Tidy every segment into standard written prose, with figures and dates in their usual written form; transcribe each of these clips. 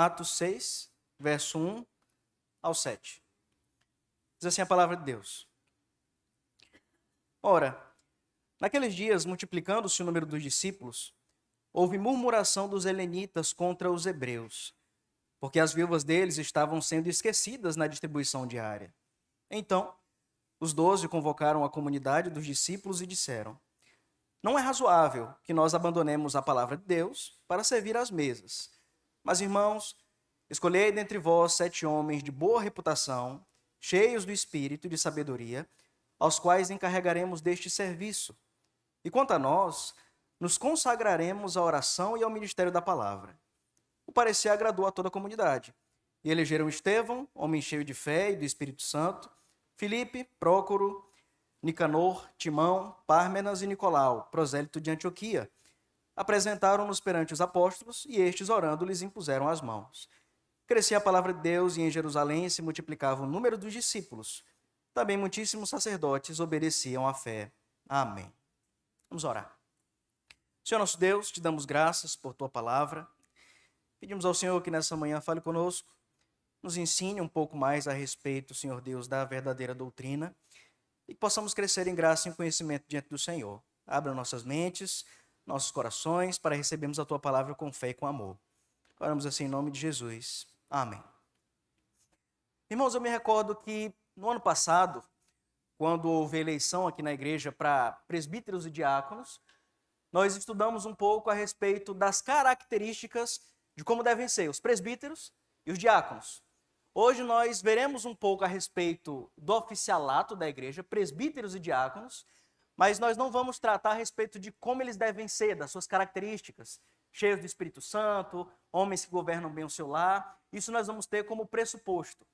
Atos 6, verso 1 ao 7. Diz assim a palavra de Deus. Ora, naqueles dias, multiplicando-se o número dos discípulos, houve murmuração dos helenitas contra os hebreus, porque as viúvas deles estavam sendo esquecidas na distribuição diária. Então, os 12 convocaram a comunidade dos discípulos e disseram: não é razoável que nós abandonemos a palavra de Deus para servir às mesas. Mas, irmãos, escolhei dentre vós 7 homens de boa reputação, cheios do espírito e de sabedoria, aos quais encarregaremos deste serviço. E quanto a nós, nos consagraremos à oração e ao ministério da palavra. O parecer agradou a toda a comunidade. E elegeram Estevão, homem cheio de fé e do Espírito Santo, Filipe, Prócoro, Nicanor, Timão, Pármenas e Nicolau, prosélito de Antioquia. Apresentaram-nos perante os apóstolos e estes, orando, lhes impuseram as mãos. Crescia a palavra de Deus e em Jerusalém se multiplicava o número dos discípulos. Também muitíssimos sacerdotes obedeciam à fé. Amém. Vamos orar. Senhor nosso Deus, te damos graças por tua palavra. Pedimos ao Senhor que nessa manhã fale conosco, nos ensine um pouco mais a respeito, Senhor Deus, da verdadeira doutrina e que possamos crescer em graça e em conhecimento diante do Senhor. Abra nossas mentes, nossos corações para recebermos a tua palavra com fé e com amor. Oramos assim em nome de Jesus. Amém. Irmãos, eu me recordo que no ano passado, quando houve eleição aqui na igreja para presbíteros e diáconos, nós estudamos um pouco a respeito das características de como devem ser os presbíteros e os diáconos. Hoje nós veremos um pouco a respeito do oficialato da igreja, presbíteros e diáconos, mas nós não vamos tratar a respeito de como eles devem ser, das suas características, cheios do Espírito Santo, homens que governam bem o seu lar. Isso nós vamos ter como pressuposto.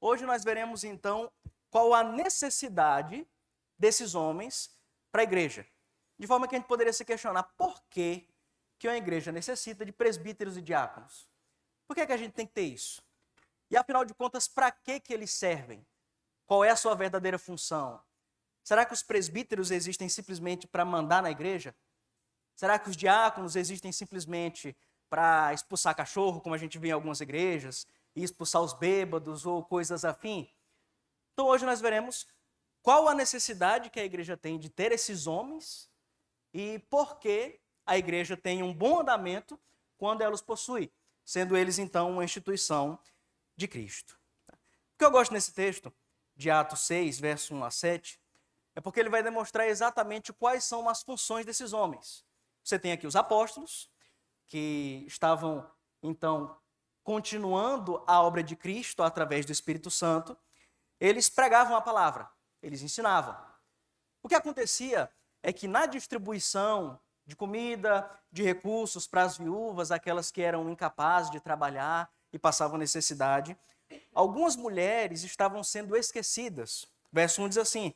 Hoje nós veremos então qual a necessidade desses homens para a igreja. De forma que a gente poderia se questionar por que uma igreja necessita de presbíteros e diáconos. Por que a gente tem que ter isso? E afinal de contas, para que eles servem? Qual é a sua verdadeira função? Será que os presbíteros existem simplesmente para mandar na igreja? Será que os diáconos existem simplesmente para expulsar cachorro, como a gente vê em algumas igrejas, e expulsar os bêbados ou coisas afim? Então hoje nós veremos qual a necessidade que a igreja tem de ter esses homens e por que a igreja tem um bom andamento quando ela os possui, sendo eles então uma instituição de Cristo. O que eu gosto nesse texto, de Atos 6, verso 1 a 7, é porque ele vai demonstrar exatamente quais são as funções desses homens. Você tem aqui os apóstolos, que estavam então continuando a obra de Cristo através do Espírito Santo. Eles pregavam a palavra, eles ensinavam. O que acontecia é que na distribuição de comida, de recursos para as viúvas, aquelas que eram incapazes de trabalhar e passavam necessidade, algumas mulheres estavam sendo esquecidas. Verso 1 diz assim: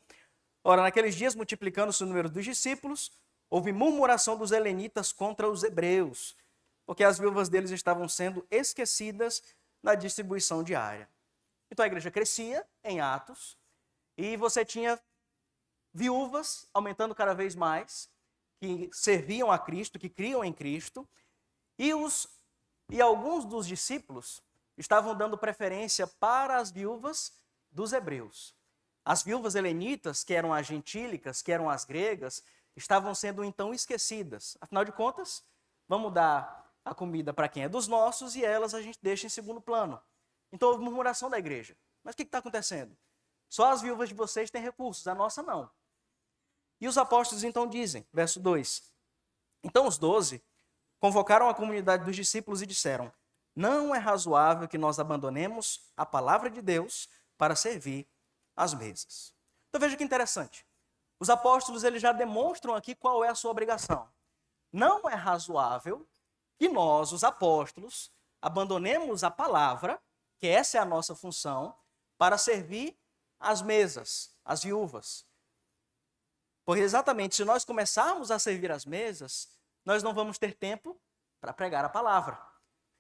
ora, naqueles dias, multiplicando-se o número dos discípulos, houve murmuração dos helenitas contra os hebreus, porque as viúvas deles estavam sendo esquecidas na distribuição diária. Então a igreja crescia em Atos, e você tinha viúvas aumentando cada vez mais, que serviam a Cristo, que criam em Cristo, e alguns dos discípulos estavam dando preferência para as viúvas dos hebreus. As viúvas helenitas, que eram as gentílicas, que eram as gregas, estavam sendo então esquecidas. Afinal de contas, vamos dar a comida para quem é dos nossos e elas a gente deixa em segundo plano. Então houve murmuração da igreja. Mas o que está acontecendo? Só as viúvas de vocês têm recursos, a nossa não. E os apóstolos então dizem, verso 2, então os 12 convocaram a comunidade dos discípulos e disseram: não é razoável que nós abandonemos a palavra de Deus para servir às mesas. Então veja que interessante. Os apóstolos eles já demonstram aqui qual é a sua obrigação. Não é razoável que nós, os apóstolos, abandonemos a palavra, que essa é a nossa função, para servir às mesas, às viúvas. Porque exatamente se nós começarmos a servir às mesas, nós não vamos ter tempo para pregar a palavra.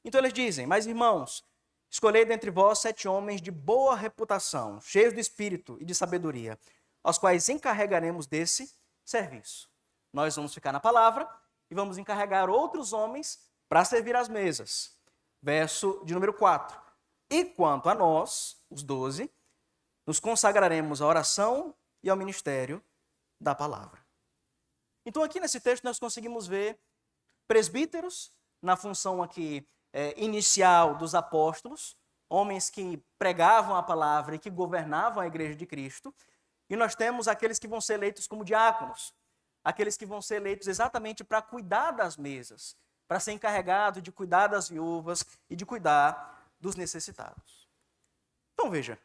Então eles dizem: mas irmãos, escolhei dentre vós 7 homens de boa reputação, cheios de espírito e de sabedoria, aos quais encarregaremos desse serviço. Nós vamos ficar na palavra e vamos encarregar outros homens para servir às mesas. verso de número 4. E quanto a nós, os 12, nos consagraremos à oração e ao ministério da palavra. Então aqui nesse texto nós conseguimos ver presbíteros na função aqui inicial dos apóstolos, homens que pregavam a palavra e que governavam a igreja de Cristo. E nós temos aqueles que vão ser eleitos como diáconos, aqueles que vão ser eleitos exatamente para cuidar das mesas, para ser encarregado de cuidar das viúvas e de cuidar dos necessitados. Então veja,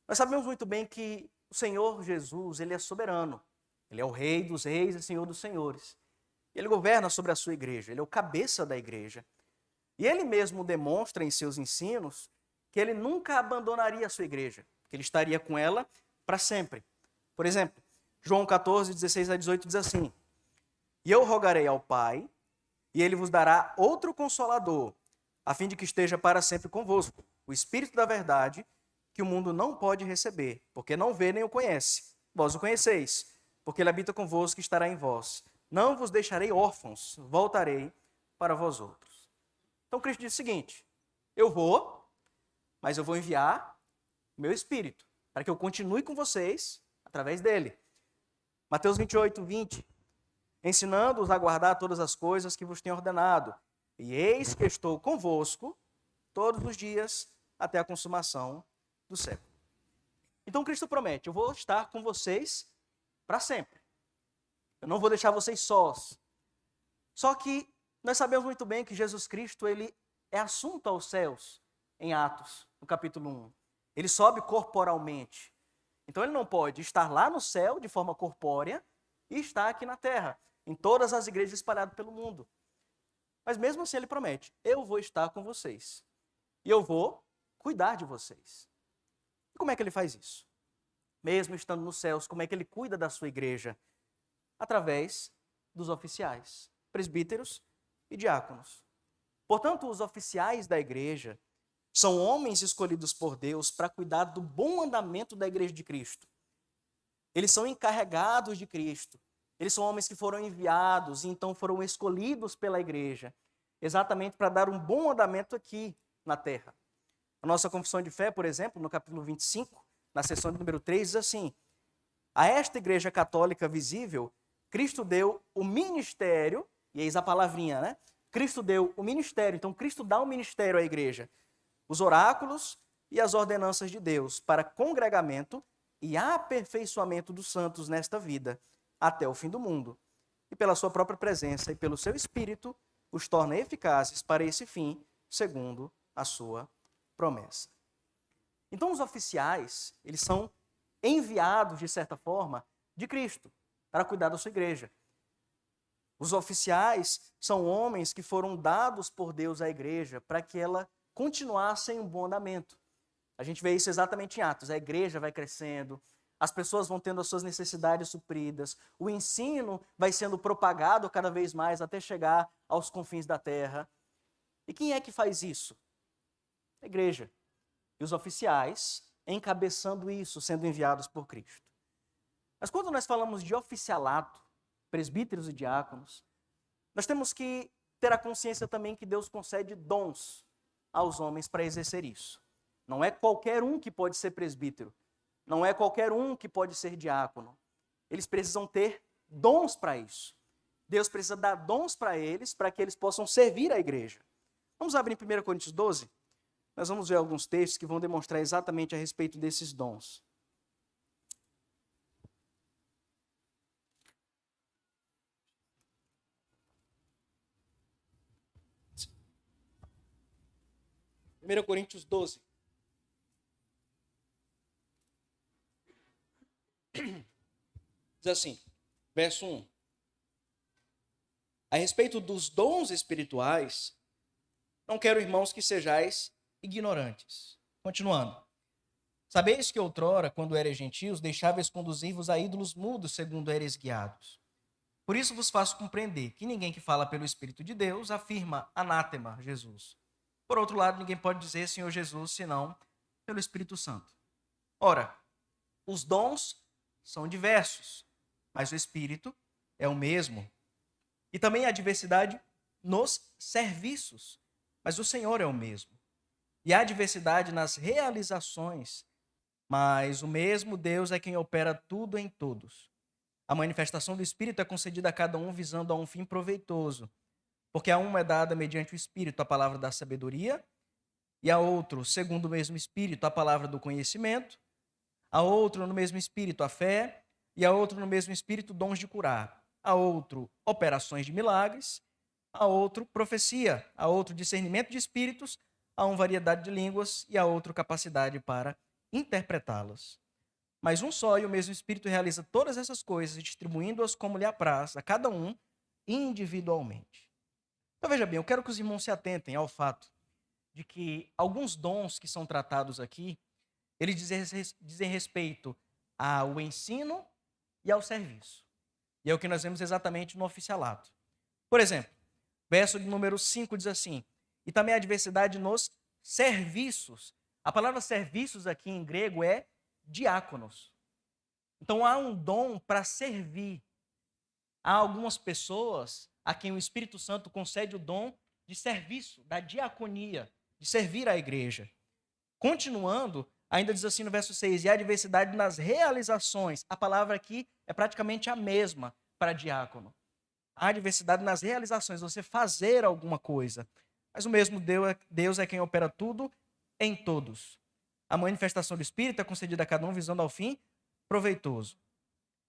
nós sabemos muito bem que o Senhor Jesus, ele é soberano. Ele é o Rei dos reis e Senhor dos senhores. Ele governa sobre a sua igreja, ele é o cabeça da igreja. E ele mesmo demonstra em seus ensinos que ele nunca abandonaria a sua igreja, que ele estaria com ela para sempre. Por exemplo, João 14, 16 a 18 diz assim: E eu rogarei ao Pai, e ele vos dará outro Consolador, a fim de que esteja para sempre convosco, o Espírito da verdade, que o mundo não pode receber, porque não vê nem o conhece. Vós o conheceis, porque ele habita convosco e estará em vós. Não vos deixarei órfãos, voltarei para vós outros. Então Cristo diz o seguinte: eu vou, mas eu vou enviar o meu Espírito, para que eu continue com vocês através dele. Mateus 28, 20. Ensinando-os a guardar todas as coisas que vos tenho ordenado. E eis que estou convosco todos os dias até a consumação do século. Então Cristo promete: eu vou estar com vocês para sempre. Eu não vou deixar vocês sós. Só que nós sabemos muito bem que Jesus Cristo, ele é assunto aos céus em Atos, no capítulo 1. Ele sobe corporalmente. Então ele não pode estar lá no céu de forma corpórea e estar aqui na terra, em todas as igrejas espalhadas pelo mundo. Mas mesmo assim ele promete: eu vou estar com vocês. E eu vou cuidar de vocês. E como é que ele faz isso? Mesmo estando nos céus, como é que ele cuida da sua igreja? Através dos oficiais, presbíteros e diáconos. Portanto, os oficiais da igreja são homens escolhidos por Deus para cuidar do bom andamento da igreja de Cristo. Eles são encarregados de Cristo. Eles são homens que foram enviados e então foram escolhidos pela igreja, exatamente para dar um bom andamento aqui na terra. A nossa confissão de fé, por exemplo, no capítulo 25, na seção de número 3, diz assim: a esta igreja católica visível, Cristo deu o ministério, e eis a palavrinha, né? Cristo deu o ministério, então Cristo dá um ministério à igreja, os oráculos e as ordenanças de Deus para congregamento e aperfeiçoamento dos santos nesta vida, até o fim do mundo. E pela sua própria presença e pelo seu Espírito, os torna eficazes para esse fim, segundo a sua promessa. Então os oficiais, eles são enviados, de certa forma, de Cristo, para cuidar da sua igreja. Os oficiais são homens que foram dados por Deus à igreja para que ela continuasse em um bom andamento. A gente vê isso exatamente em Atos. A igreja vai crescendo, as pessoas vão tendo as suas necessidades supridas, o ensino vai sendo propagado cada vez mais até chegar aos confins da terra. E quem é que faz isso? A igreja. E os oficiais encabeçando isso, sendo enviados por Cristo. Mas quando nós falamos de oficialato, presbíteros e diáconos, nós temos que ter a consciência também que Deus concede dons aos homens para exercer isso. Não é qualquer um que pode ser presbítero, não é qualquer um que pode ser diácono. Eles precisam ter dons para isso. Deus precisa dar dons para eles, para que eles possam servir a igreja. Vamos abrir em 1 Coríntios 12? Nós vamos ver alguns textos que vão demonstrar exatamente a respeito desses dons. Primeiro Coríntios 12. Diz assim, verso 1. A respeito dos dons espirituais, não quero, irmãos, que sejais ignorantes. Continuando. Sabeis que outrora, quando eres gentios, deixáveis conduzir-vos a ídolos mudos, segundo eres guiados. Por isso vos faço compreender que ninguém que fala pelo Espírito de Deus afirma anátema Jesus. Por outro lado, ninguém pode dizer Senhor Jesus, senão pelo Espírito Santo. Ora, os dons são diversos, mas o Espírito é o mesmo. E também há diversidade nos serviços, mas o Senhor é o mesmo. E há diversidade nas realizações, mas o mesmo Deus é quem opera tudo em todos. A manifestação do Espírito é concedida a cada um visando a um fim proveitoso, porque a um é dada mediante o Espírito a palavra da sabedoria, e a outro, segundo o mesmo Espírito, a palavra do conhecimento, a outro, no mesmo Espírito, a fé, e a outro, no mesmo Espírito, dons de curar, a outro, operações de milagres, a outro, profecia, a outro, discernimento de espíritos, a um, variedade de línguas, e a outro, capacidade para interpretá-las. Mas um só e o mesmo Espírito realiza todas essas coisas, distribuindo-as como lhe apraz, a cada um individualmente. Então veja bem, eu quero que os irmãos se atentem ao fato de que alguns dons que são tratados aqui, eles dizem respeito ao ensino e ao serviço. E é o que nós vemos exatamente no oficialato. Por exemplo, verso de número 5 diz assim: e também há diversidade nos serviços. A palavra serviços aqui em grego é diáconos. Então há um dom para servir. Há algumas pessoas a quem o Espírito Santo concede o dom de serviço, da diaconia, de servir à igreja. Continuando, ainda diz assim no verso 6, e há diversidade nas realizações. A palavra aqui é praticamente a mesma para diácono. Há diversidade nas realizações, você fazer alguma coisa. Mas o mesmo Deus é quem opera tudo em todos. A manifestação do Espírito é concedida a cada um visando ao fim proveitoso.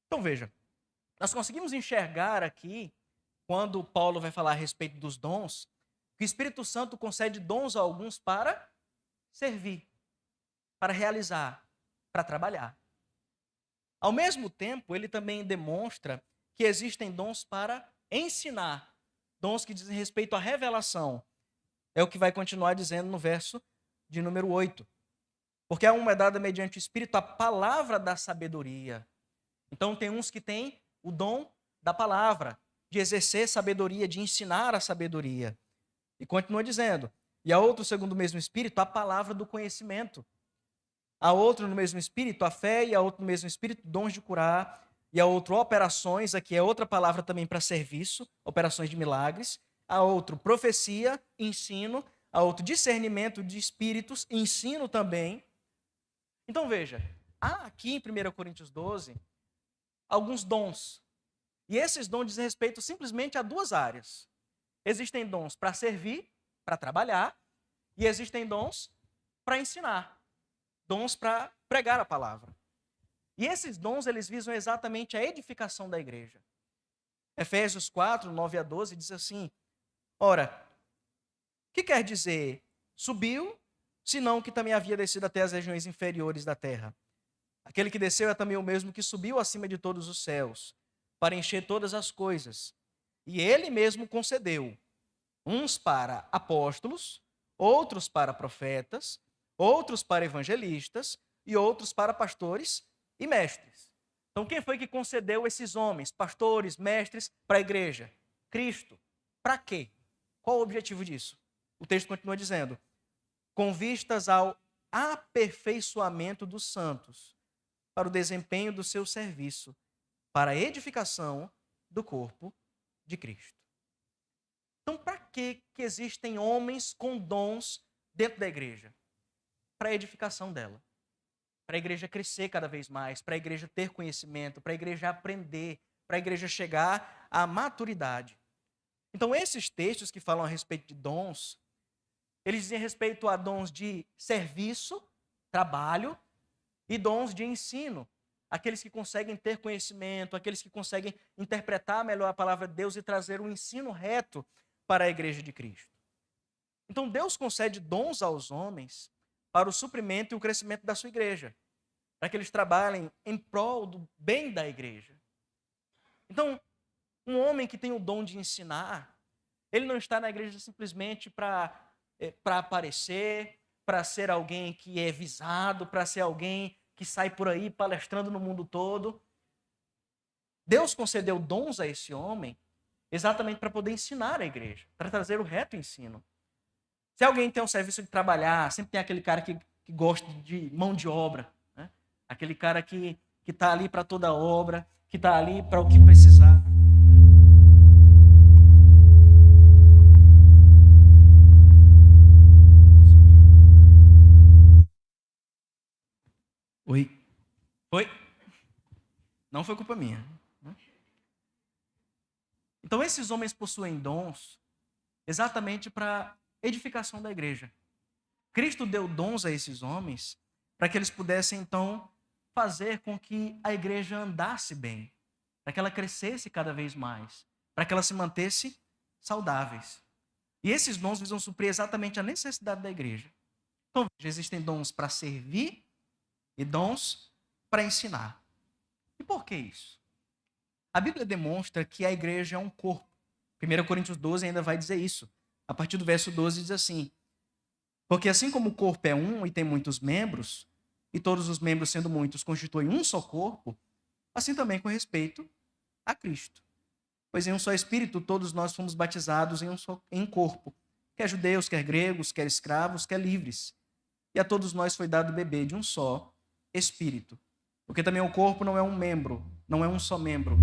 Então veja, nós conseguimos enxergar aqui, quando Paulo vai falar a respeito dos dons, que o Espírito Santo concede dons a alguns para servir, para realizar, para trabalhar. Ao mesmo tempo, ele também demonstra que existem dons para ensinar, dons que dizem respeito à revelação. É o que vai continuar dizendo no verso de número 8. Porque a um é dada mediante o Espírito a palavra da sabedoria. Então tem uns que têm o dom da palavra, de exercer sabedoria, de ensinar a sabedoria. E continua dizendo, e a outro, segundo o mesmo Espírito, a palavra do conhecimento. A outro, no mesmo Espírito, a fé, e a outro, no mesmo Espírito, dons de curar, e a outro, operações, aqui é outra palavra também para serviço, operações de milagres. A outro, profecia, ensino. A outro, discernimento de espíritos, ensino também. Então veja, há aqui em 1 Coríntios 12, alguns dons. E esses dons dizem respeito simplesmente a duas áreas. Existem dons para servir, para trabalhar, e existem dons para ensinar, dons para pregar a palavra. E esses dons, eles visam exatamente a edificação da igreja. Efésios 4, 9 a 12, diz assim, ora, o que quer dizer? Subiu, senão que também havia descido até as regiões inferiores da terra. Aquele que desceu é também o mesmo que subiu acima de todos os céus, para encher todas as coisas. E ele mesmo concedeu, uns para apóstolos, outros para profetas, outros para evangelistas e outros para pastores e mestres. Então quem foi que concedeu esses homens, pastores, mestres, para a igreja? Cristo. Para quê? Qual o objetivo disso? O texto continua dizendo, com vistas ao aperfeiçoamento dos santos, para o desempenho do seu serviço, para a edificação do corpo de Cristo. Então, para que existem homens com dons dentro da igreja? Para a edificação dela. Para a igreja crescer cada vez mais, para a igreja ter conhecimento, para a igreja aprender, para a igreja chegar à maturidade. Então, esses textos que falam a respeito de dons, eles dizem respeito a dons de serviço, trabalho, e dons de ensino. Aqueles que conseguem ter conhecimento, aqueles que conseguem interpretar melhor a palavra de Deus e trazer um ensino reto para a igreja de Cristo. Então, Deus concede dons aos homens para o suprimento e o crescimento da sua igreja, para que eles trabalhem em prol do bem da igreja. Então, um homem que tem o dom de ensinar, ele não está na igreja simplesmente para aparecer, para ser alguém que é visado, para ser alguém que sai por aí palestrando no mundo todo. Deus concedeu dons a esse homem exatamente para poder ensinar a igreja, para trazer o reto ensino. Se alguém tem um serviço de trabalhar, sempre tem aquele cara que gosta de mão de obra, né? Aquele cara que está ali para toda obra, que está ali para o que precisar. Foi? Não foi culpa minha. Então esses homens possuem dons exatamente para edificação da igreja. Cristo deu dons a esses homens para que eles pudessem então fazer com que a igreja andasse bem, para que ela crescesse cada vez mais, para que ela se mantesse saudáveis. E esses dons visam suprir exatamente a necessidade da igreja. Então, veja, existem dons para servir e dons para ensinar. E por que isso? A Bíblia demonstra que a igreja é um corpo. 1 Coríntios 12 ainda vai dizer isso. A partir do verso 12 diz assim: porque assim como o corpo é um e tem muitos membros, e todos os membros sendo muitos constituem um só corpo, assim também com respeito a Cristo. Pois em um só Espírito todos nós fomos batizados em um corpo, quer judeus, quer gregos, quer escravos, quer livres. E a todos nós foi dado beber de um só Espírito. Porque também o corpo não é um membro, não é um só membro,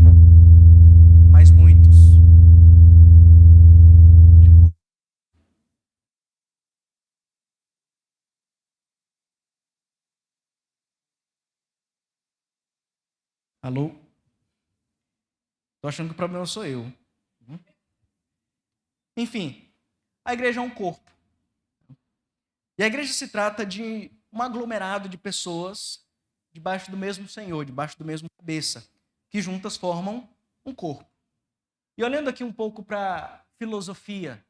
mas muitos. Alô? Tô achando que o problema sou eu. Enfim, a igreja é um corpo. E a igreja se trata de um aglomerado de pessoas debaixo do mesmo Senhor, debaixo do mesmo cabeça, que juntas formam um corpo. E olhando aqui um pouco para filosofia,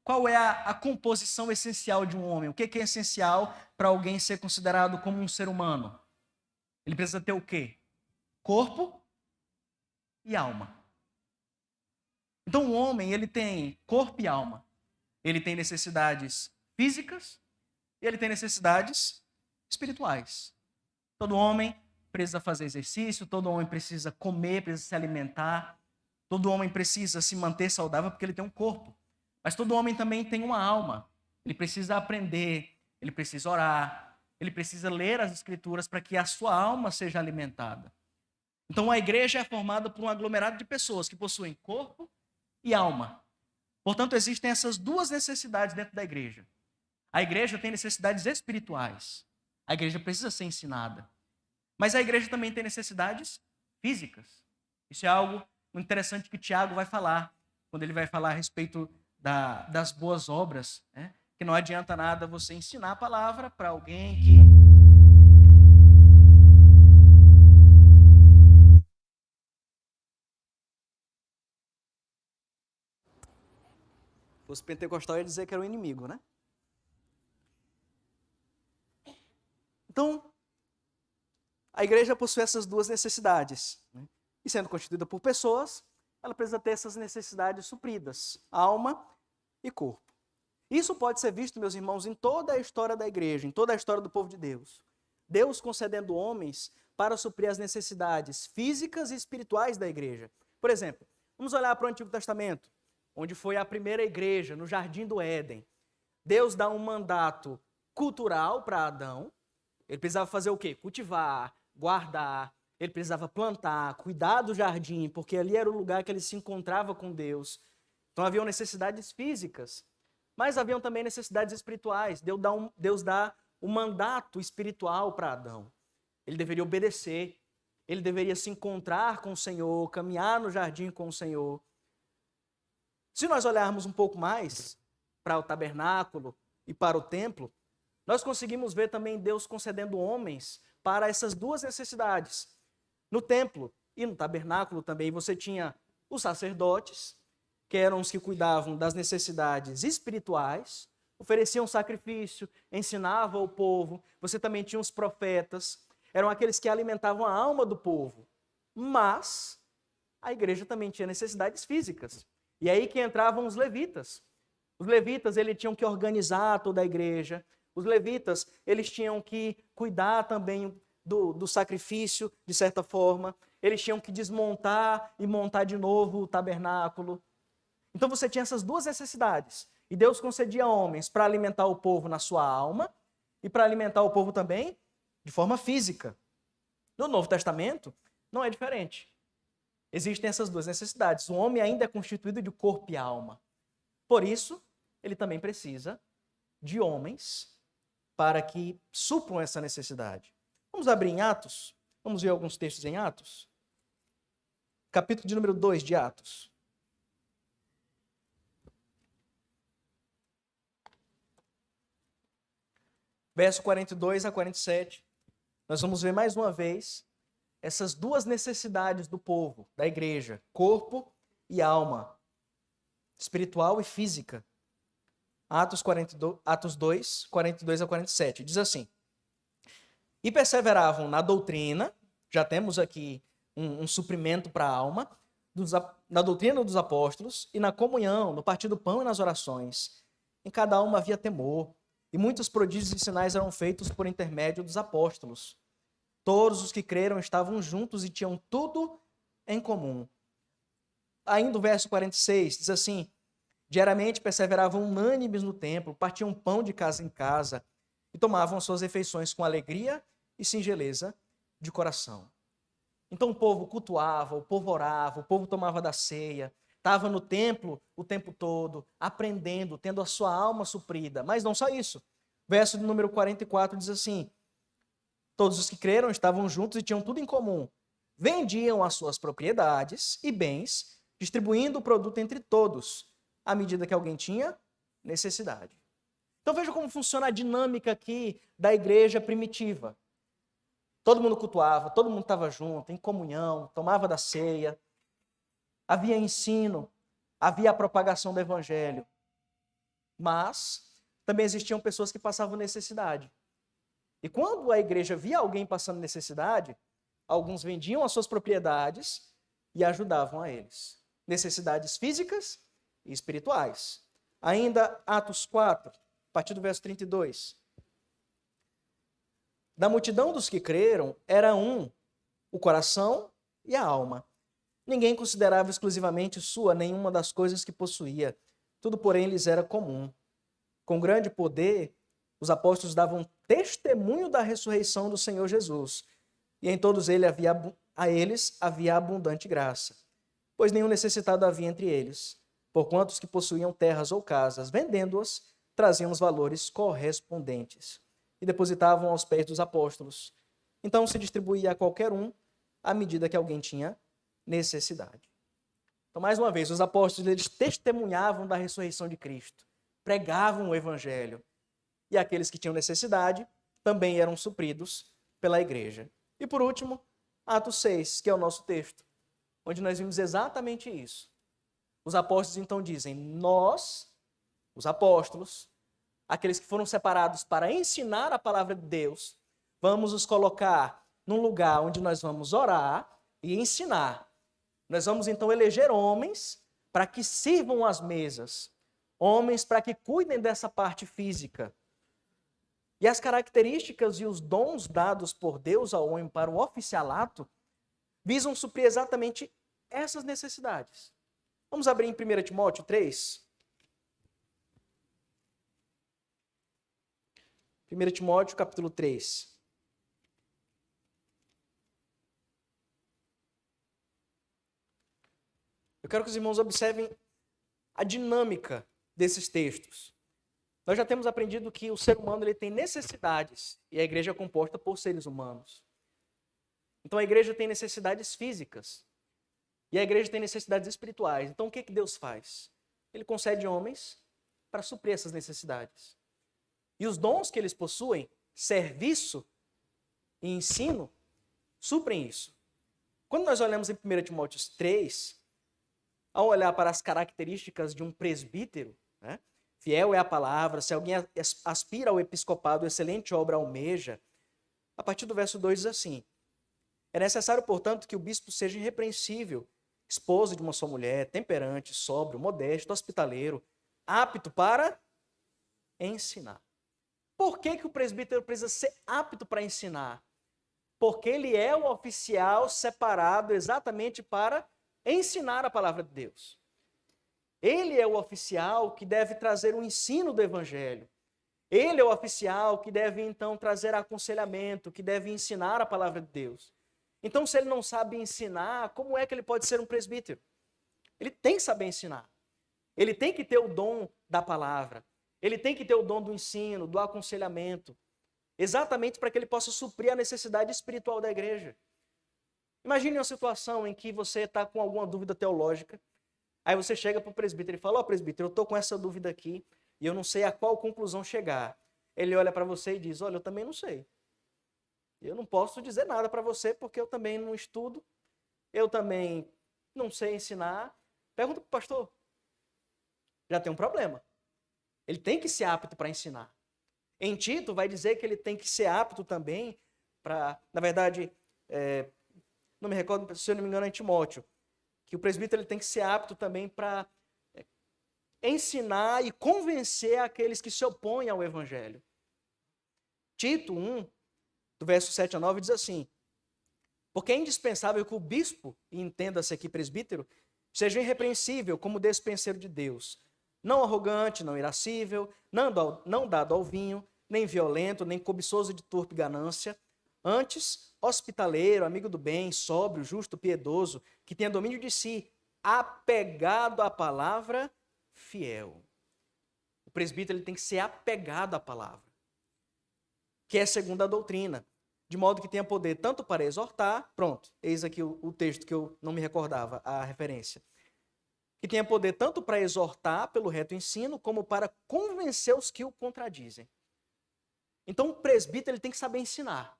qual é a composição essencial de um homem? O que é essencial para alguém ser considerado como um ser humano? Ele precisa ter o quê? Corpo e alma. Então o homem, ele tem corpo e alma. Ele tem necessidades físicas e ele tem necessidades espirituais. Todo homem precisa fazer exercício, todo homem precisa comer, precisa se alimentar, todo homem precisa se manter saudável porque ele tem um corpo. Mas todo homem também tem uma alma. Ele precisa aprender, ele precisa orar, ele precisa ler as escrituras para que a sua alma seja alimentada. Então a igreja é formada por um aglomerado de pessoas que possuem corpo e alma. Portanto, existem essas duas necessidades dentro da igreja. A igreja tem necessidades espirituais. A igreja precisa ser ensinada. Mas a igreja também tem necessidades físicas. Isso é algo interessante que Tiago vai falar, quando ele vai falar a respeito das boas obras, né? Que não adianta nada você ensinar a palavra para alguém que... Se fosse pentecostal, ia dizer que era o inimigo, né? Então, a igreja possui essas duas necessidades, né? E sendo constituída por pessoas, ela precisa ter essas necessidades supridas, alma e corpo. Isso pode ser visto, meus irmãos, em toda a história da igreja, em toda a história do povo de Deus. Deus concedendo homens para suprir as necessidades físicas e espirituais da igreja. Por exemplo, vamos olhar para o Antigo Testamento, onde foi a primeira igreja, no Jardim do Éden. Deus dá um mandato cultural para Adão. Ele precisava fazer o quê? Cultivar, guardar, ele precisava plantar, cuidar do jardim, porque ali era o lugar que ele se encontrava com Deus. Então haviam necessidades físicas, mas haviam também necessidades espirituais. Deus dá um mandato espiritual para Adão. Ele deveria obedecer, ele deveria se encontrar com o Senhor, caminhar no jardim com o Senhor. Se nós olharmos um pouco mais para o tabernáculo e para o templo, nós conseguimos ver também Deus concedendo homens para essas duas necessidades. No templo e no tabernáculo também você tinha os sacerdotes, que eram os que cuidavam das necessidades espirituais, ofereciam sacrifício, ensinavam o povo. Você também tinha os profetas, eram aqueles que alimentavam a alma do povo. Mas a igreja também tinha necessidades físicas. E aí que entravam os levitas. Os levitas, eles tinham que organizar toda a igreja. Os levitas, eles tinham que cuidar também do sacrifício, de certa forma. Eles tinham que desmontar e montar de novo o tabernáculo. Então você tinha essas duas necessidades. E Deus concedia homens para alimentar o povo na sua alma e para alimentar o povo também de forma física. No Novo Testamento, não é diferente. Existem essas duas necessidades. O homem ainda é constituído de corpo e alma. Por isso, ele também precisa de homens para que supram essa necessidade. Vamos abrir em Atos, Vamos ver alguns textos em Atos? Capítulo de número 2 de Atos. Verso 42 a 47. Nós vamos ver mais uma vez essas duas necessidades do povo, da igreja, corpo e alma, espiritual e física. Atos 2, 42 a 47. Diz assim: E perseveravam na doutrina, já temos aqui um suprimento para a alma, na doutrina dos apóstolos e na comunhão, no partir do pão e nas orações. Em cada alma havia temor, e muitos prodígios e sinais eram feitos por intermédio dos apóstolos. Todos os que creram estavam juntos e tinham tudo em comum. Ainda o verso 46 diz assim: Diariamente perseveravam unânimes no templo, partiam pão de casa em casa e tomavam suas refeições com alegria e singeleza de coração. Então o povo cultuava, o povo orava, o povo tomava da ceia, estava no templo o tempo todo, aprendendo, tendo a sua alma suprida. Mas não só isso. Verso de número 44 diz assim: Todos os que creram estavam juntos e tinham tudo em comum. Vendiam as suas propriedades e bens, distribuindo o produto entre todos, à medida que alguém tinha necessidade. Então veja como funciona a dinâmica aqui da igreja primitiva. Todo mundo cultuava, todo mundo estava junto, em comunhão, tomava da ceia. Havia ensino, havia a propagação do evangelho. Mas também existiam pessoas que passavam necessidade. E quando a igreja via alguém passando necessidade, alguns vendiam as suas propriedades e ajudavam a eles. Necessidades físicas e espirituais. Ainda Atos 4, a partir do verso 32. Da multidão dos que creram, era um, o coração e a alma. Ninguém considerava exclusivamente sua nenhuma das coisas que possuía. Tudo, porém, lhes era comum. Com grande poder, os apóstolos davam testemunho da ressurreição do Senhor Jesus. E em todos eles havia abundante graça. Pois nenhum necessitado havia entre eles. Porquanto os que possuíam terras ou casas, vendendo-as, traziam os valores correspondentes e depositavam aos pés dos apóstolos. Então se distribuía a qualquer um à medida que alguém tinha necessidade. Então, mais uma vez, os apóstolos eles testemunhavam da ressurreição de Cristo, pregavam o evangelho, e aqueles que tinham necessidade também eram supridos pela igreja. E por último, Atos 6, que é o nosso texto, onde nós vimos exatamente isso. Os apóstolos então dizem: nós, os apóstolos, aqueles que foram separados para ensinar a palavra de Deus, vamos os colocar num lugar onde nós vamos orar e ensinar. Nós vamos então eleger homens para que sirvam as mesas, homens para que cuidem dessa parte física. E as características e os dons dados por Deus ao homem para o oficialato visam suprir exatamente essas necessidades. Vamos abrir em 1 Timóteo 3. 1 Timóteo, capítulo 3. Eu quero que os irmãos observem a dinâmica desses textos. Nós já temos aprendido que o ser humano ele tem necessidades e a igreja é composta por seres humanos. Então a igreja tem necessidades físicas e a igreja tem necessidades espirituais. Então o que Deus faz? Ele concede homens para suprir essas necessidades. E os dons que eles possuem, serviço e ensino, suprem isso. Quando nós olhamos em 1 Timóteo 3, ao olhar para as características de um presbítero, né, fiel é a palavra, se alguém aspira ao episcopado, excelente obra almeja, a partir do verso 2 diz assim: é necessário, portanto, que o bispo seja irrepreensível, esposo de uma só mulher, temperante, sóbrio, modesto, hospitaleiro, apto para ensinar. Por que o presbítero precisa ser apto para ensinar? Porque ele é o oficial separado exatamente para ensinar a palavra de Deus. Ele é o oficial que deve trazer o ensino do evangelho. Ele é o oficial que deve, então, trazer aconselhamento, que deve ensinar a palavra de Deus. Então, se ele não sabe ensinar, como é que ele pode ser um presbítero? Ele tem que saber ensinar. Ele tem que ter o dom da palavra. Ele tem que ter o dom do ensino, do aconselhamento, exatamente para que ele possa suprir a necessidade espiritual da igreja. Imagine uma situação em que você está com alguma dúvida teológica, aí você chega para o presbítero e fala, ó, presbítero, eu estou com essa dúvida aqui e eu não sei a qual conclusão chegar. Ele olha para você e diz, olha, eu também não sei. Eu não posso dizer nada para você porque eu também não estudo, eu também não sei ensinar. Pergunta para o pastor. Já tem um problema. Ele tem que ser apto para ensinar. Em Tito vai dizer que ele tem que ser apto também para, na verdade, não me recordo, se eu não me engano, é em Timóteo, que o presbítero ele tem que ser apto também para ensinar e convencer aqueles que se opõem ao evangelho. Tito 1, do verso 7 a 9, diz assim, porque é indispensável que o bispo, e entenda-se aqui presbítero, seja irrepreensível como despenseiro de Deus, não arrogante, não irascível, não dado ao vinho, nem violento, nem cobiçoso de torpe ganância, antes hospitaleiro, amigo do bem, sóbrio, justo, piedoso, que tenha domínio de si, apegado à palavra, fiel. O presbítero ele tem que ser apegado à palavra, que é segundo a doutrina, de modo que tenha poder tanto para exortar, pronto, eis aqui o texto que eu não me recordava, a referência, que tenha poder tanto para exortar pelo reto ensino, como para convencer os que o contradizem. Então o presbítero ele tem que saber ensinar,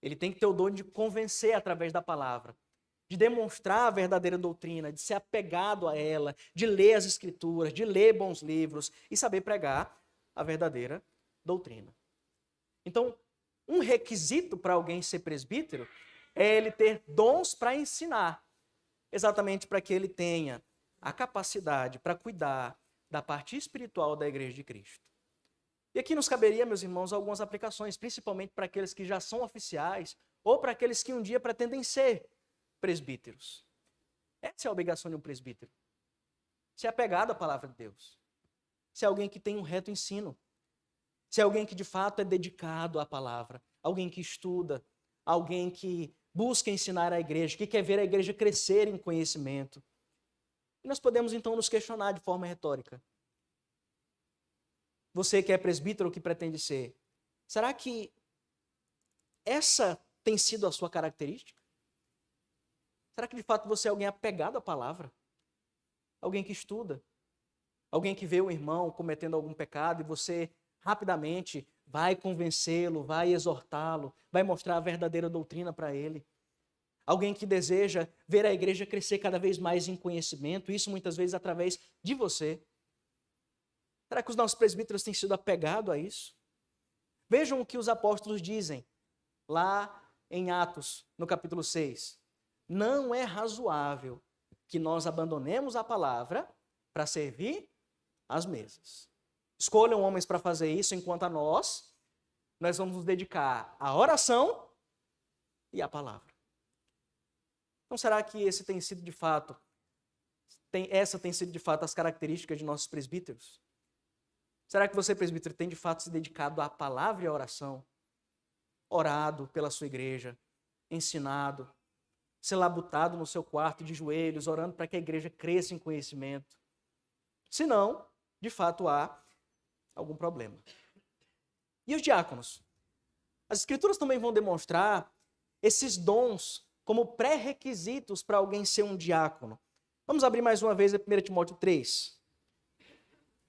ele tem que ter o dom de convencer através da palavra, de demonstrar a verdadeira doutrina, de ser apegado a ela, de ler as escrituras, de ler bons livros e saber pregar a verdadeira doutrina. Então, um requisito para alguém ser presbítero é ele ter dons para ensinar, exatamente para que ele tenha a capacidade para cuidar da parte espiritual da Igreja de Cristo. E aqui nos caberia, meus irmãos, algumas aplicações, principalmente para aqueles que já são oficiais ou para aqueles que um dia pretendem ser presbíteros. Essa é a obrigação de um presbítero. Ser apegado à palavra de Deus. Ser alguém que tem um reto ensino. Ser alguém que de fato é dedicado à palavra. Alguém que estuda. Alguém que busca ensinar a igreja, que quer ver a igreja crescer em conhecimento. E nós podemos então nos questionar de forma retórica. Você que é presbítero ou que pretende ser, será que essa tem sido a sua característica? Será que de fato você é alguém apegado à palavra? Alguém que estuda? Alguém que vê o irmão cometendo algum pecado e você rapidamente vai convencê-lo, vai exortá-lo, vai mostrar a verdadeira doutrina para ele? Alguém que deseja ver a igreja crescer cada vez mais em conhecimento, isso muitas vezes através de você. Será que os nossos presbíteros têm sido apegados a isso? Vejam o que os apóstolos dizem lá em Atos, no capítulo 6. Não é razoável que nós abandonemos a palavra para servir às mesas. Escolham homens para fazer isso, enquanto a nós vamos nos dedicar à oração e à palavra. Então será que essa tem sido de fato as características de nossos presbíteros? Será que você, presbítero, tem de fato se dedicado à palavra e à oração? Orado pela sua igreja, ensinado, se labutado no seu quarto de joelhos, orando para que a igreja cresça em conhecimento? Se não, de fato há algum problema. E os diáconos? As escrituras também vão demonstrar esses dons como pré-requisitos para alguém ser um diácono. Vamos abrir mais uma vez a 1 Timóteo 3.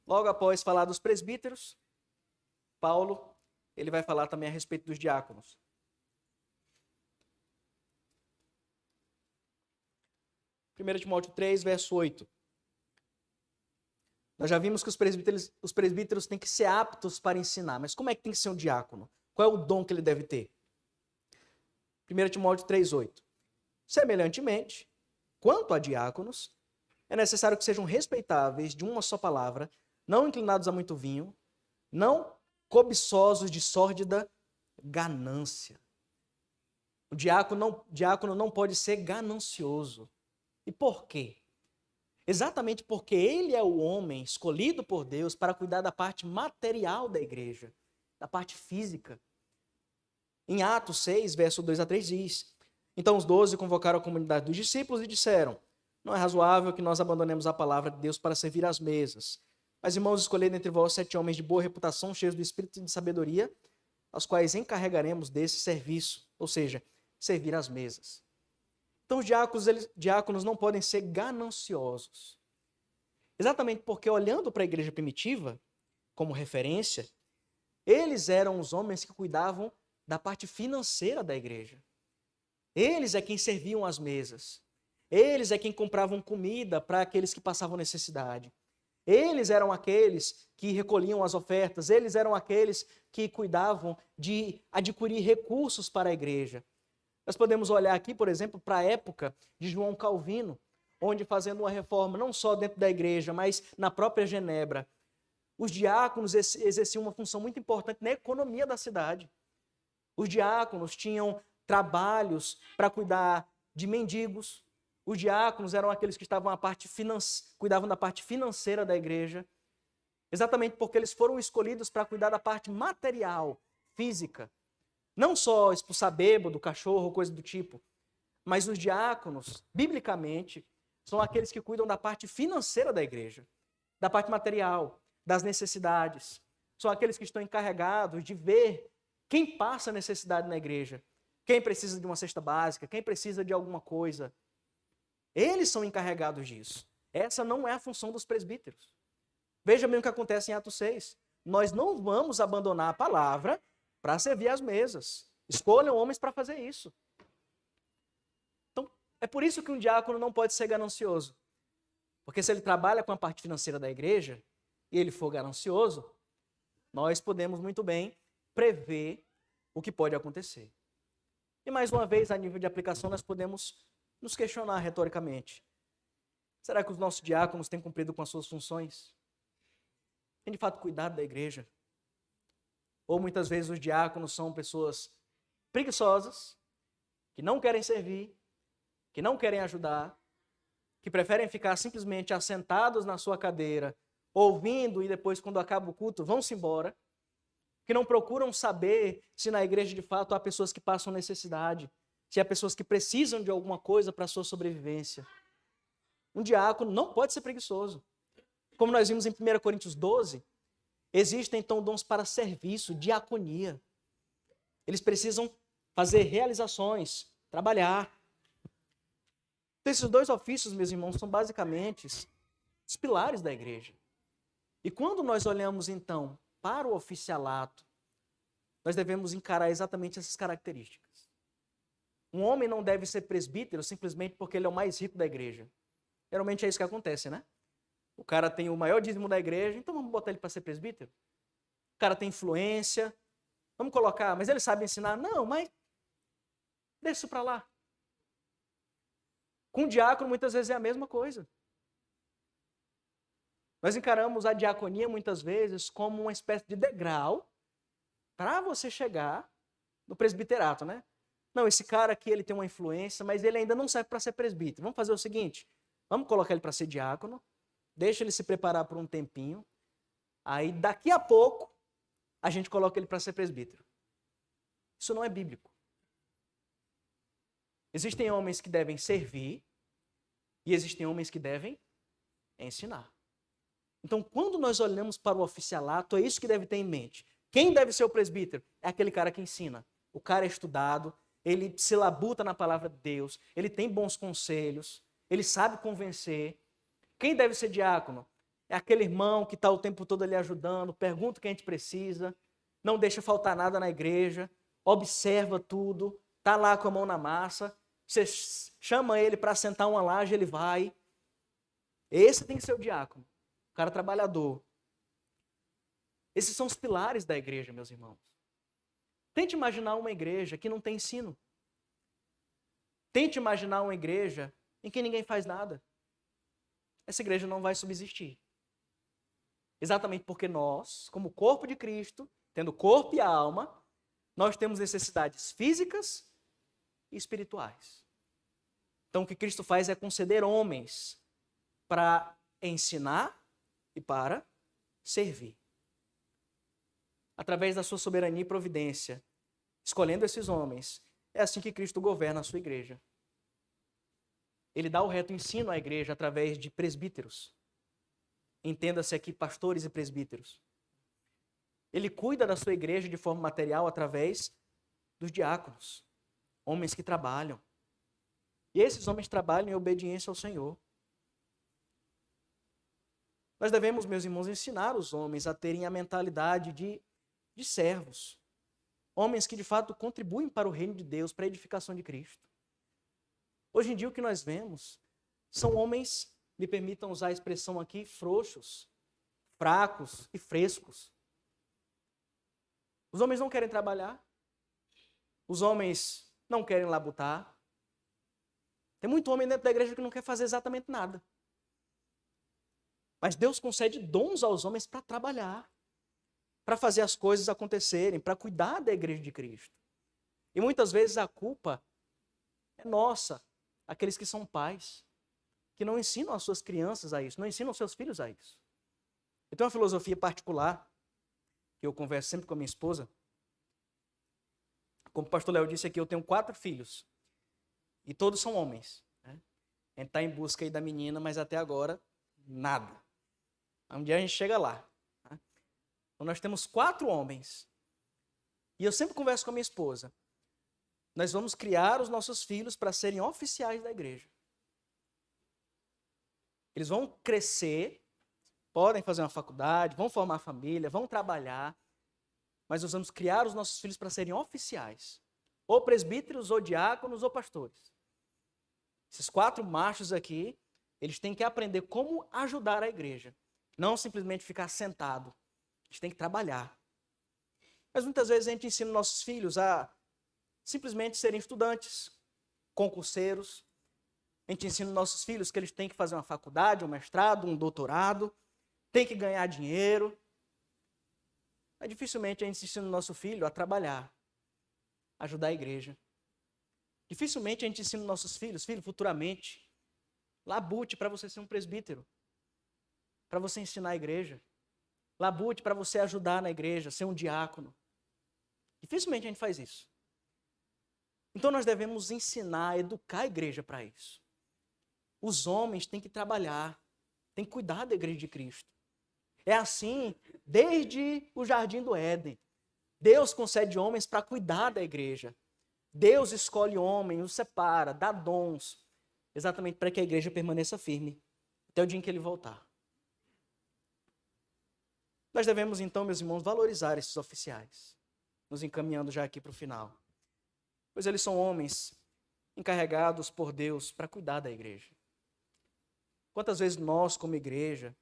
Logo após falar dos presbíteros, Paulo ele vai falar também a respeito dos diáconos. 1 Timóteo 3, verso 8. Nós já vimos que os presbíteros têm que ser aptos para ensinar, mas como é que tem que ser um diácono? Qual é o dom que ele deve ter? 1 Timóteo 3, 8. Semelhantemente, quanto a diáconos, é necessário que sejam respeitáveis de uma só palavra, não inclinados a muito vinho, não cobiçosos de sórdida ganância. O diácono não pode ser ganancioso. E por quê? Exatamente porque ele é o homem escolhido por Deus para cuidar da parte material da igreja, da parte física. Em Atos 6, verso 2 a 3 diz: Então os 12 convocaram a comunidade dos discípulos e disseram: Não é razoável que nós abandonemos a palavra de Deus para servir às mesas. Mas, irmãos, escolhendo entre vós 7 homens de boa reputação, cheios do espírito de sabedoria, aos quais encarregaremos desse serviço, ou seja, servir às mesas. Então os diáconos não podem ser gananciosos. Exatamente porque, olhando para a igreja primitiva, como referência, eles eram os homens que cuidavam da parte financeira da igreja. Eles é quem serviam as mesas. Eles é quem compravam comida para aqueles que passavam necessidade. Eles eram aqueles que recolhiam as ofertas. Eles eram aqueles que cuidavam de adquirir recursos para a igreja. Nós podemos olhar aqui, por exemplo, para a época de João Calvino, onde, fazendo uma reforma não só dentro da igreja, mas na própria Genebra, os diáconos exerciam uma função muito importante na economia da cidade. Os diáconos tinham trabalhos para cuidar de mendigos. Os diáconos eram aqueles que estavam cuidavam da parte financeira da igreja, exatamente porque eles foram escolhidos para cuidar da parte material, física. Não só expulsar bêbado, cachorro, coisa do tipo, mas os diáconos, biblicamente, são aqueles que cuidam da parte financeira da igreja, da parte material, das necessidades. São aqueles que estão encarregados de ver quem passa necessidade na igreja, quem precisa de uma cesta básica, quem precisa de alguma coisa. Eles são encarregados disso. Essa não é a função dos presbíteros. Veja bem o que acontece em Atos 6. Nós não vamos abandonar a palavra para servir as mesas. Escolham homens para fazer isso. Então, é por isso que um diácono não pode ser ganancioso. Porque se ele trabalha com a parte financeira da igreja e ele for ganancioso, nós podemos muito bem prever o que pode acontecer. E mais uma vez, a nível de aplicação, nós podemos nos questionar retoricamente. Será que os nossos diáconos têm cumprido com as suas funções? Têm de fato cuidado da igreja? Ou muitas vezes os diáconos são pessoas preguiçosas, que não querem servir, que não querem ajudar, que preferem ficar simplesmente assentados na sua cadeira, ouvindo e depois, quando acaba o culto, vão-se embora, que não procuram saber se na igreja de fato há pessoas que passam necessidade, se há pessoas que precisam de alguma coisa para a sua sobrevivência. Um diácono não pode ser preguiçoso. Como nós vimos em 1 Coríntios 12, existem então dons para serviço, diaconia. Eles precisam fazer realizações, trabalhar. Então, esses dois ofícios, meus irmãos, são basicamente os pilares da igreja. E quando nós olhamos então para o oficialato, nós devemos encarar exatamente essas características. Um homem não deve ser presbítero simplesmente porque ele é o mais rico da igreja. Geralmente é isso que acontece, né? O cara tem o maior dízimo da igreja, então vamos botar ele para ser presbítero? O cara tem influência, vamos colocar, mas ele sabe ensinar? Não, mas deixa isso para lá. Com o diácono, muitas vezes é a mesma coisa. Nós encaramos a diaconia, muitas vezes, como uma espécie de degrau para você chegar no presbiterato, né? Não, esse cara aqui, ele tem uma influência, mas ele ainda não serve para ser presbítero. Vamos fazer o seguinte, vamos colocar ele para ser diácono, deixa ele se preparar por um tempinho, aí daqui a pouco a gente coloca ele para ser presbítero. Isso não é bíblico. Existem homens que devem servir e existem homens que devem ensinar. Então, quando nós olhamos para o oficialato, é isso que deve ter em mente. Quem deve ser o presbítero? É aquele cara que ensina. O cara é estudado, ele se labuta na palavra de Deus, ele tem bons conselhos, ele sabe convencer. Quem deve ser diácono? É aquele irmão que está o tempo todo ali ajudando, pergunta o que a gente precisa, não deixa faltar nada na igreja, observa tudo, está lá com a mão na massa, você chama ele para sentar uma laje, ele vai. Esse tem que ser o diácono, o cara trabalhador. Esses são os pilares da igreja, meus irmãos. Tente imaginar uma igreja que não tem ensino. Tente imaginar uma igreja em que ninguém faz nada. Essa igreja não vai subsistir. Exatamente porque nós, como corpo de Cristo, tendo corpo e alma, nós temos necessidades físicas e espirituais. Então o que Cristo faz é conceder homens para ensinar e para servir. Através da sua soberania e providência, escolhendo esses homens, é assim que Cristo governa a sua igreja. Ele dá o reto ensino à igreja através de presbíteros. Entenda-se aqui pastores e presbíteros. Ele cuida da sua igreja de forma material através dos diáconos, homens que trabalham. E esses homens trabalham em obediência ao Senhor. Nós devemos, meus irmãos, ensinar os homens a terem a mentalidade de servos. Homens que de fato contribuem para o reino de Deus, para a edificação de Cristo. Hoje em dia o que nós vemos são homens, me permitam usar a expressão aqui, frouxos, fracos e frescos. Os homens não querem trabalhar. Os homens não querem labutar. Tem muito homem dentro da igreja que não quer fazer exatamente nada. Mas Deus concede dons aos homens para trabalhar, para fazer as coisas acontecerem, para cuidar da igreja de Cristo. E muitas vezes a culpa é nossa, aqueles que são pais, que não ensinam as suas crianças a isso, não ensinam os seus filhos a isso. Eu tenho uma filosofia particular, que eu converso sempre com a minha esposa. Como o pastor Léo disse aqui, eu tenho 4 filhos. E todos são homens. Né? A gente está em busca aí da menina, mas até agora, nada. Um dia a gente chega lá. Né? Então nós temos 4 homens. E eu sempre converso com a minha esposa. Nós vamos criar os nossos filhos para serem oficiais da igreja. Eles vão crescer, podem fazer uma faculdade, vão formar família, vão trabalhar, mas nós vamos criar os nossos filhos para serem oficiais. Ou presbíteros, ou diáconos, ou pastores. Esses 4 machos aqui, eles têm que aprender como ajudar a igreja. Não simplesmente ficar sentado. Eles têm que trabalhar. Mas muitas vezes a gente ensina nossos filhos a simplesmente serem estudantes, concurseiros. A gente ensina nossos filhos que eles têm que fazer uma faculdade, um mestrado, um doutorado, têm que ganhar dinheiro. Mas dificilmente a gente ensina o nosso filho a trabalhar, a ajudar a igreja. Dificilmente a gente ensina nossos filhos, filho, futuramente, labute para você ser um presbítero, para você ensinar a igreja. Labute para você ajudar na igreja, ser um diácono. Dificilmente a gente faz isso. Então nós devemos ensinar, educar a igreja para isso. Os homens têm que trabalhar, têm que cuidar da igreja de Cristo. É assim desde o jardim do Éden. Deus concede homens para cuidar da igreja. Deus escolhe homem, os separa, dá dons, exatamente para que a igreja permaneça firme até o dia em que ele voltar. Nós devemos então, meus irmãos, valorizar esses oficiais, nos encaminhando já aqui para o final. Pois eles são homens encarregados por Deus para cuidar da igreja. Quantas vezes nós, como igreja,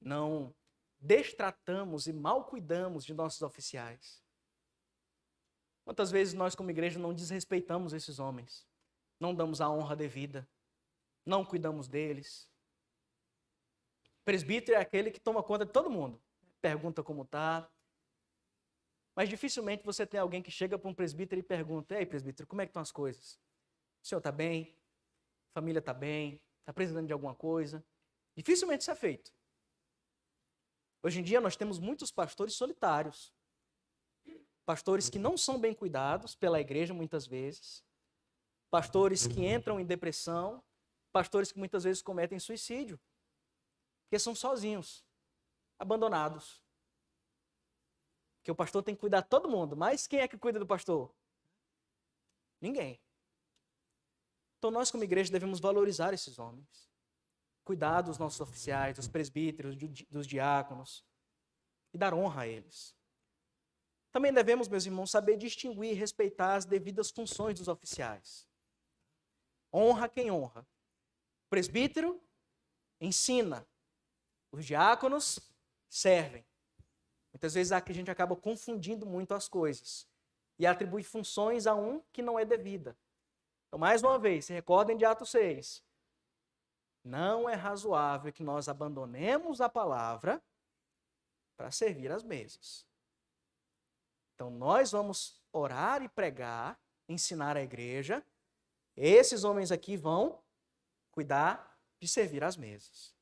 não destratamos e mal cuidamos de nossos oficiais? Quantas vezes nós, como igreja, não desrespeitamos esses homens? Não damos a honra devida, não cuidamos deles. Presbítero é aquele que toma conta de todo mundo. Pergunta como está. Mas dificilmente você tem alguém que chega para um presbítero e pergunta: ei, presbítero, como é que estão as coisas? O senhor está bem? A família está bem? Está precisando de alguma coisa? Dificilmente isso é feito. Hoje em dia nós temos muitos pastores solitários. Pastores que não são bem cuidados pela igreja muitas vezes. Pastores que entram em depressão. Pastores que muitas vezes cometem suicídio. Porque são sozinhos, abandonados. Porque o pastor tem que cuidar de todo mundo. Mas quem é que cuida do pastor? Ninguém. Então nós como igreja devemos valorizar esses homens. Cuidar dos nossos oficiais, dos presbíteros, dos diáconos. E dar honra a eles. Também devemos, meus irmãos, saber distinguir e respeitar as devidas funções dos oficiais. Honra quem honra. O presbítero ensina. Os diáconos servem. Muitas vezes aqui a gente acaba confundindo muito as coisas e atribui funções a um que não é devida. Então, mais uma vez, se recordem de Atos 6. Não é razoável que nós abandonemos a palavra para servir às mesas. Então, nós vamos orar e pregar, ensinar a igreja. Esses homens aqui vão cuidar de servir às mesas.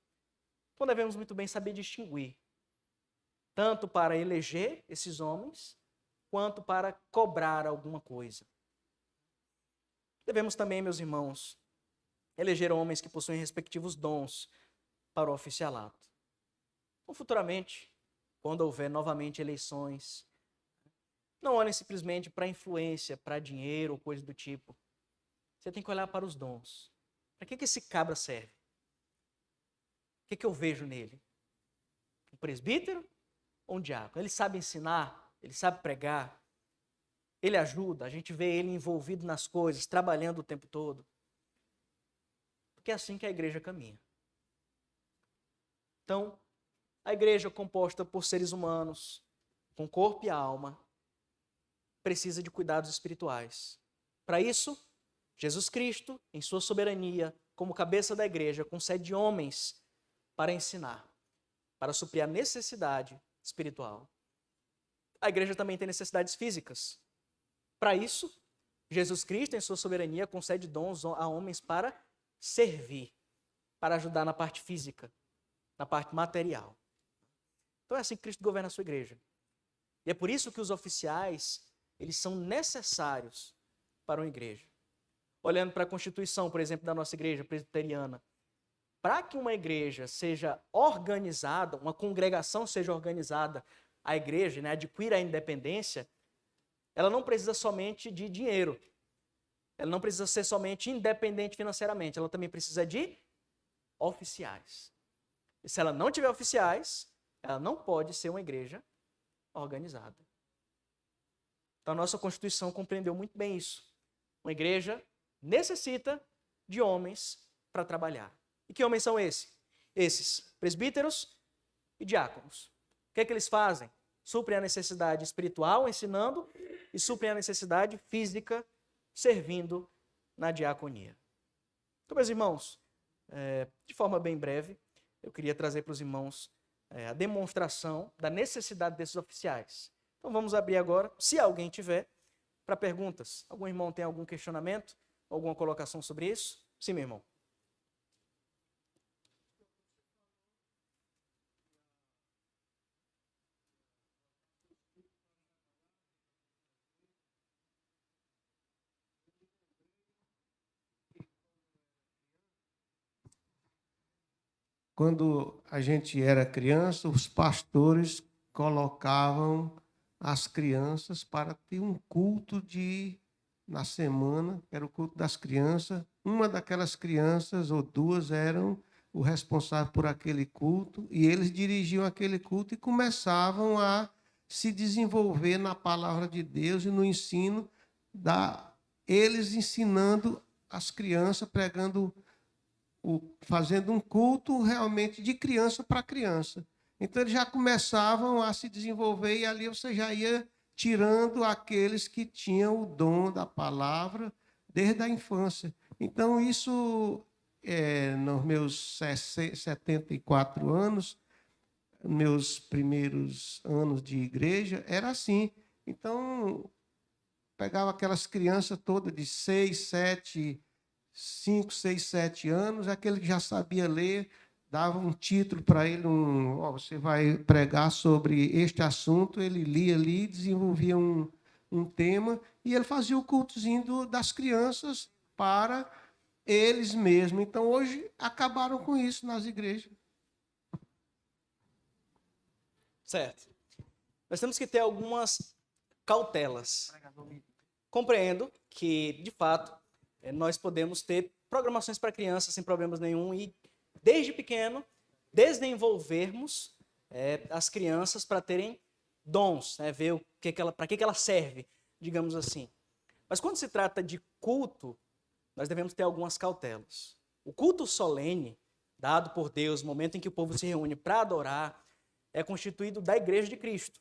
Então, devemos muito bem saber distinguir, tanto para eleger esses homens, quanto para cobrar alguma coisa. Devemos também, meus irmãos, eleger homens que possuem respectivos dons para o oficialato. Então, futuramente, quando houver novamente eleições, não olhem simplesmente para influência, para dinheiro ou coisa do tipo. você tem que olhar para os dons. Para que esse cabra serve? O que eu vejo nele? Um presbítero ou um diácono? Ele sabe ensinar, ele sabe pregar, ele ajuda, a gente vê ele envolvido nas coisas, trabalhando o tempo todo. Porque é assim que a igreja caminha. Então, a igreja composta por seres humanos, com corpo e alma, precisa de cuidados espirituais. Para isso, Jesus Cristo, em sua soberania, como cabeça da igreja, concede homens para ensinar, para suprir a necessidade espiritual. A igreja também tem necessidades físicas. Para isso, Jesus Cristo, em sua soberania, concede dons a homens para servir, para ajudar na parte física, na parte material. Então é assim que Cristo governa a sua igreja. E é por isso que os oficiais, eles são necessários para uma igreja. Olhando para a Constituição, por exemplo, da nossa igreja presbiteriana, para que uma igreja seja organizada, uma congregação seja organizada, a igreja, né, adquira a independência, ela não precisa somente de dinheiro. Ela não precisa ser somente independente financeiramente. Ela também precisa de oficiais. E se ela não tiver oficiais, ela não pode ser uma igreja organizada. Então, a nossa Constituição compreendeu muito bem isso. Uma igreja necessita de homens para trabalhar. E que homens são esses? Esses, presbíteros e diáconos. O que é que eles fazem? Suprem a necessidade espiritual, ensinando, e suprem a necessidade física, servindo na diaconia. Então, meus irmãos, de forma bem breve, eu queria trazer para os irmãos a demonstração da necessidade desses oficiais. Então, vamos abrir agora, se alguém tiver, para perguntas. Algum irmão tem algum questionamento, alguma colocação sobre isso? Sim, meu irmão. Quando a gente era criança, os pastores colocavam as crianças para ter um culto na semana, que era o culto das crianças. Uma daquelas crianças ou duas eram o responsável por aquele culto, e eles dirigiam aquele culto e começavam a se desenvolver na palavra de Deus e no ensino, eles ensinando as crianças, pregando, fazendo um culto realmente de criança para criança. Então, eles já começavam a se desenvolver e ali você já ia tirando aqueles que tinham o dom da palavra desde a infância. Então, isso, nos meus 74 anos, meus primeiros anos de igreja, era assim. Então, pegava aquelas crianças todas de 6, 7, 5, 6, 7 anos, aquele que já sabia ler, dava um título para ele, você vai pregar sobre este assunto, ele lia ali, desenvolvia um tema, e ele fazia o cultozinho das crianças para eles mesmos. Então, hoje, acabaram com isso nas igrejas. Certo. Nós temos que ter algumas cautelas. Compreendo que, de fato, nós podemos ter programações para crianças sem problemas nenhum e, desde pequeno, desenvolvermos as crianças para terem dons, né? Ver para que ela serve, digamos assim. Mas quando se trata de culto, nós devemos ter algumas cautelas. O culto solene, dado por Deus, no momento em que o povo se reúne para adorar, é constituído da Igreja de Cristo.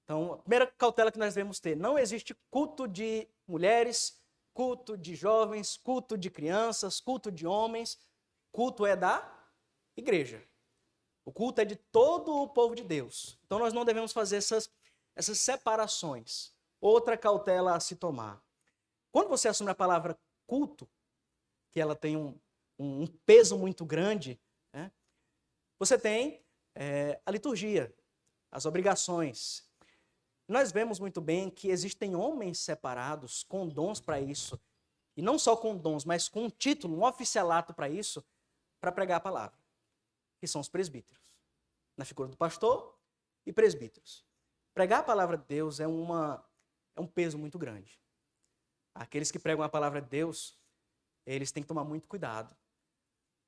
Então, a primeira cautela que nós devemos ter, não existe culto de mulheres, culto de jovens, culto de crianças, culto de homens. Culto é da igreja. O culto é de todo o povo de Deus. Então, nós não devemos fazer essas separações. Outra cautela a se tomar. Quando você assume a palavra culto, que ela tem um peso muito grande, né, você tem a liturgia, as obrigações. Nós vemos muito bem que existem homens separados com dons para isso, e não só com dons, mas com um título, um oficialato para isso, para pregar a palavra, que são os presbíteros, na figura do pastor e presbíteros. Pregar a palavra de Deus é um peso muito grande. aqueles que pregam a palavra de Deus, eles têm que tomar muito cuidado,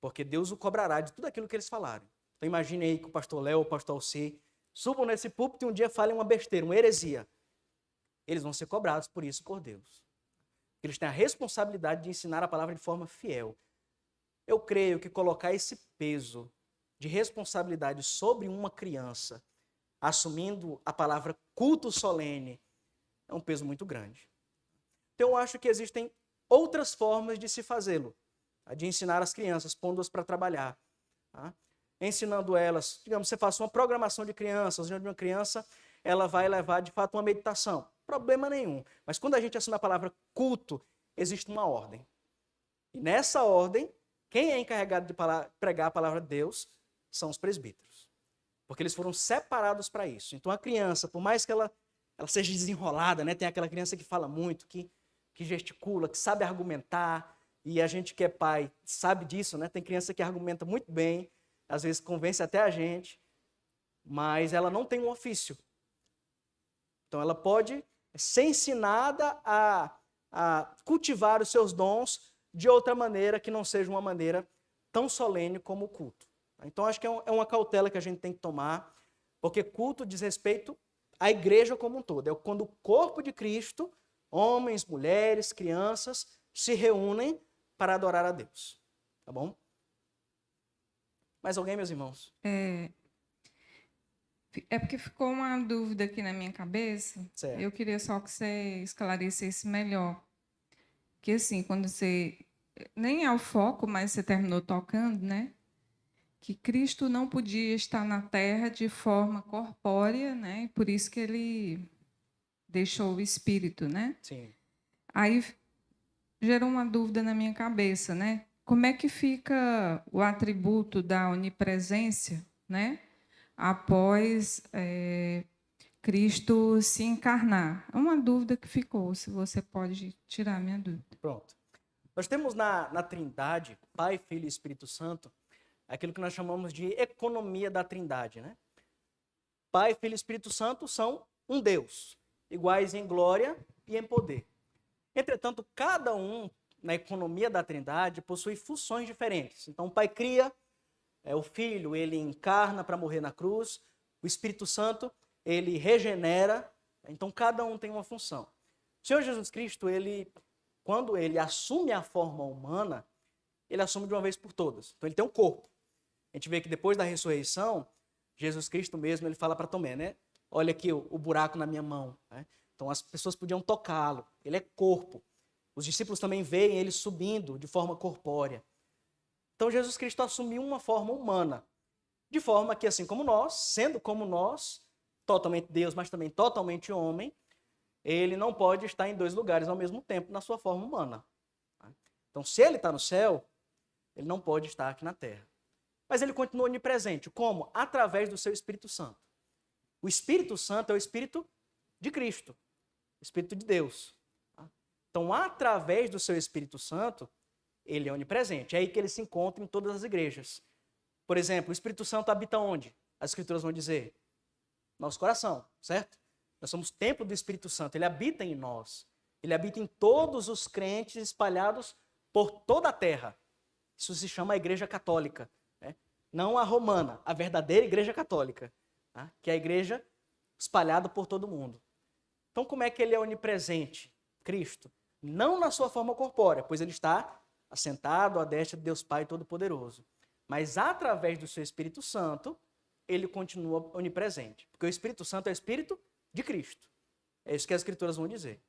porque Deus o cobrará de tudo aquilo que eles falarem. Então imagine aí que o pastor Léo ou o pastor Alci subam nesse púlpito e um dia falem uma besteira, uma heresia. Eles vão ser cobrados por isso por Deus. Eles têm a responsabilidade de ensinar a palavra de forma fiel. Eu creio que colocar esse peso de responsabilidade sobre uma criança, assumindo a palavra culto solene, é um peso muito grande. Então eu acho que existem outras formas de se fazê-lo, tá? De ensinar as crianças, pondo-as para trabalhar. Tá? Ensinando elas, digamos, você faça uma programação de crianças, onde uma criança ela vai levar de fato uma meditação. Problema nenhum. Mas quando a gente assume a palavra culto, existe uma ordem. E nessa ordem, quem é encarregado de pregar a palavra de Deus são os presbíteros. Porque eles foram separados para isso. Então a criança, por mais que ela seja desenrolada, né? Tem aquela criança que fala muito, que gesticula, que sabe argumentar, e a gente que é pai sabe disso, né? Tem criança que argumenta muito bem, às vezes convence até a gente, mas ela não tem um ofício. Então ela pode ser ensinada a cultivar os seus dons de outra maneira que não seja uma maneira tão solene como o culto. Então acho que é uma cautela que a gente tem que tomar, porque culto diz respeito à igreja como um todo. É quando o corpo de Cristo, homens, mulheres, crianças, se reúnem para adorar a Deus. Tá bom? Mais alguém, meus irmãos? É porque ficou uma dúvida aqui na minha cabeça. Certo. Eu queria só que você esclarecesse melhor. Que assim, quando você... Nem é o foco, mas você terminou tocando, né? Que Cristo não podia estar na Terra de forma corpórea, né? Por isso que ele deixou o Espírito, né? Sim. Aí gerou uma dúvida na minha cabeça, né? Como é que fica o atributo da onipresença, né? Após Cristo se encarnar? É uma dúvida que ficou, se você pode tirar a minha dúvida. Pronto. Nós temos na Trindade, Pai, Filho e Espírito Santo, aquilo que nós chamamos de economia da Trindade, né? Pai, Filho e Espírito Santo são um Deus, iguais em glória e em poder. Entretanto, cada um na economia da Trindade possui funções diferentes. Então, o Pai cria, o Filho, ele encarna para morrer na cruz, o Espírito Santo, ele regenera, então cada um tem uma função. O Senhor Jesus Cristo, quando ele assume a forma humana, ele assume de uma vez por todas. Então ele tem um corpo. A gente vê que depois da ressurreição, Jesus Cristo mesmo, ele fala para Tomé, né? Olha aqui o buraco na minha mão. Né? Então as pessoas podiam tocá-lo. Ele é corpo. Os discípulos também veem ele subindo de forma corpórea. Então Jesus Cristo assumiu uma forma humana. De forma que, assim como nós, sendo como nós, totalmente Deus, mas também totalmente homem, ele não pode estar em dois lugares ao mesmo tempo na sua forma humana. Então, se ele está no céu, ele não pode estar aqui na terra. Mas ele continua onipresente. Como? Através do seu Espírito Santo. O Espírito Santo é o Espírito de Cristo, o Espírito de Deus. Então, através do seu Espírito Santo, ele é onipresente. É aí que ele se encontra em todas as igrejas. Por exemplo, o Espírito Santo habita onde? As Escrituras vão dizer. Nosso coração, certo? Nós somos templo do Espírito Santo. Ele habita em nós. Ele habita em todos os crentes espalhados por toda a terra. Isso se chama a Igreja Católica. Né? Não a romana, a verdadeira Igreja Católica. Tá? Que é a igreja espalhada por todo mundo. Então, como é que ele é onipresente? Cristo. Não na sua forma corpórea, pois ele está assentado à destra de Deus Pai Todo-Poderoso. Mas através do seu Espírito Santo, ele continua onipresente. Porque o Espírito Santo é o Espírito de Cristo. É isso que as Escrituras vão dizer.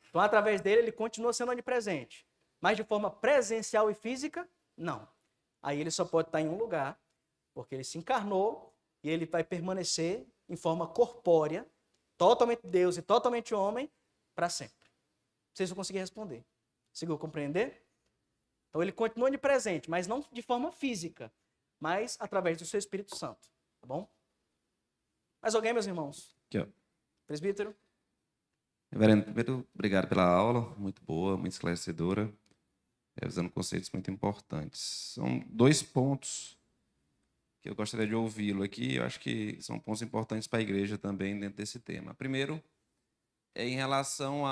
Então, através dele, ele continua sendo onipresente. Mas de forma presencial e física, não. Aí ele só pode estar em um lugar, porque ele se encarnou e ele vai permanecer em forma corpórea, totalmente Deus e totalmente homem, para sempre. Não sei se eu consegui responder. Conseguiu compreender? Então ele continua onipresente, mas não de forma física, mas através do seu Espírito Santo. Tá bom? Mais alguém, meus irmãos? Aqui, ó. Presbítero? Reverendo, primeiro, obrigado pela aula, muito boa, muito esclarecedora, revisando conceitos muito importantes. São 2 pontos que eu gostaria de ouvi-lo aqui, eu acho que são pontos importantes para a igreja também dentro desse tema. Primeiro, é em relação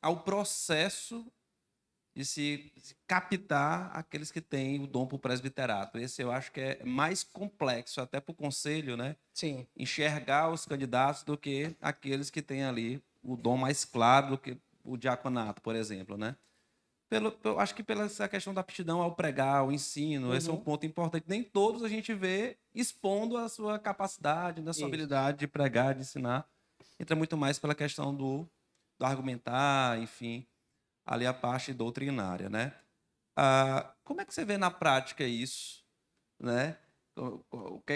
ao processo de se captar aqueles que têm o dom para o presbiterato. Esse eu acho que é mais complexo, até para o conselho, né? Sim. Enxergar os candidatos do que aqueles que têm ali o dom mais claro do que o diaconato, por exemplo, né? Eu acho que pela essa questão da aptidão ao pregar, ao ensino, esse é um ponto importante. Nem todos a gente vê expondo a sua capacidade, a sua habilidade de pregar, de ensinar. Entra muito mais pela questão do argumentar, enfim, ali a parte doutrinária, né? Como é que você vê na prática isso, né?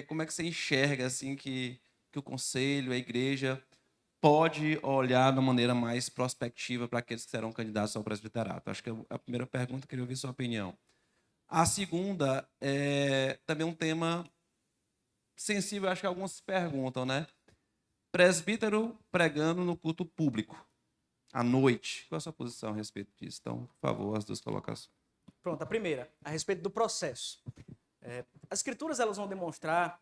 Como é que você enxerga assim que o conselho, a igreja pode olhar de uma maneira mais prospectiva para aqueles que serão candidatos ao presbiterato? Acho que é a primeira pergunta, queria ouvir sua opinião. A segunda é também um tema sensível, acho que alguns se perguntam, né? Presbítero pregando no culto público, à noite. Qual a sua posição a respeito disso? Então, por favor, as duas colocações. Pronto, a primeira, a respeito do processo. As escrituras elas vão demonstrar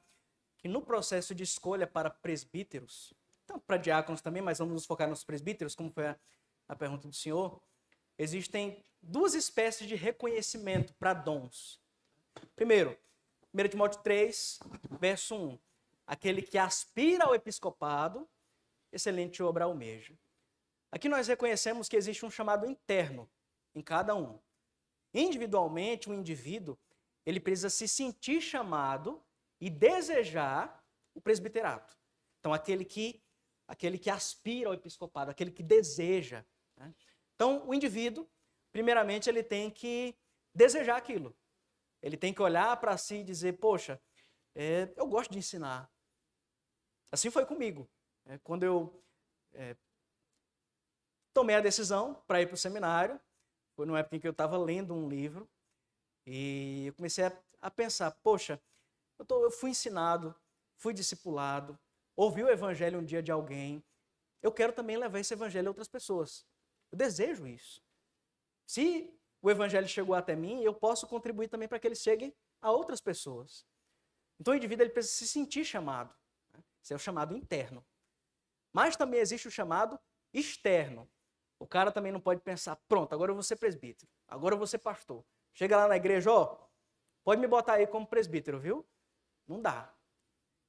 que no processo de escolha para presbíteros, tanto para diáconos também, mas vamos nos focar nos presbíteros, como foi a pergunta do senhor, existem duas espécies de reconhecimento para dons. Primeiro, 1 Timóteo 3, verso 1. Aquele que aspira ao episcopado, excelente obra almeja. Aqui nós reconhecemos que existe um chamado interno em cada um. Individualmente, o indivíduo, ele precisa se sentir chamado e desejar o presbiterato. Então, aquele que aspira ao episcopado, aquele que deseja. Né? Então, o indivíduo, primeiramente, ele tem que desejar aquilo. Ele tem que olhar para si e dizer, poxa, eu gosto de ensinar. Assim foi comigo. Quando eu tomei a decisão para ir para o seminário, foi numa época em que eu estava lendo um livro, e eu comecei a pensar, poxa, eu fui ensinado, fui discipulado, ouvi o evangelho um dia de alguém, eu quero também levar esse evangelho a outras pessoas. Eu desejo isso. Se o evangelho chegou até mim, eu posso contribuir também para que ele chegue a outras pessoas. Então o indivíduo ele precisa se sentir chamado. Esse é o chamado interno. Mas também existe o chamado externo. O cara também não pode pensar, pronto, agora eu vou ser presbítero, agora eu vou ser pastor. Chega lá na igreja, pode me botar aí como presbítero, viu? Não dá.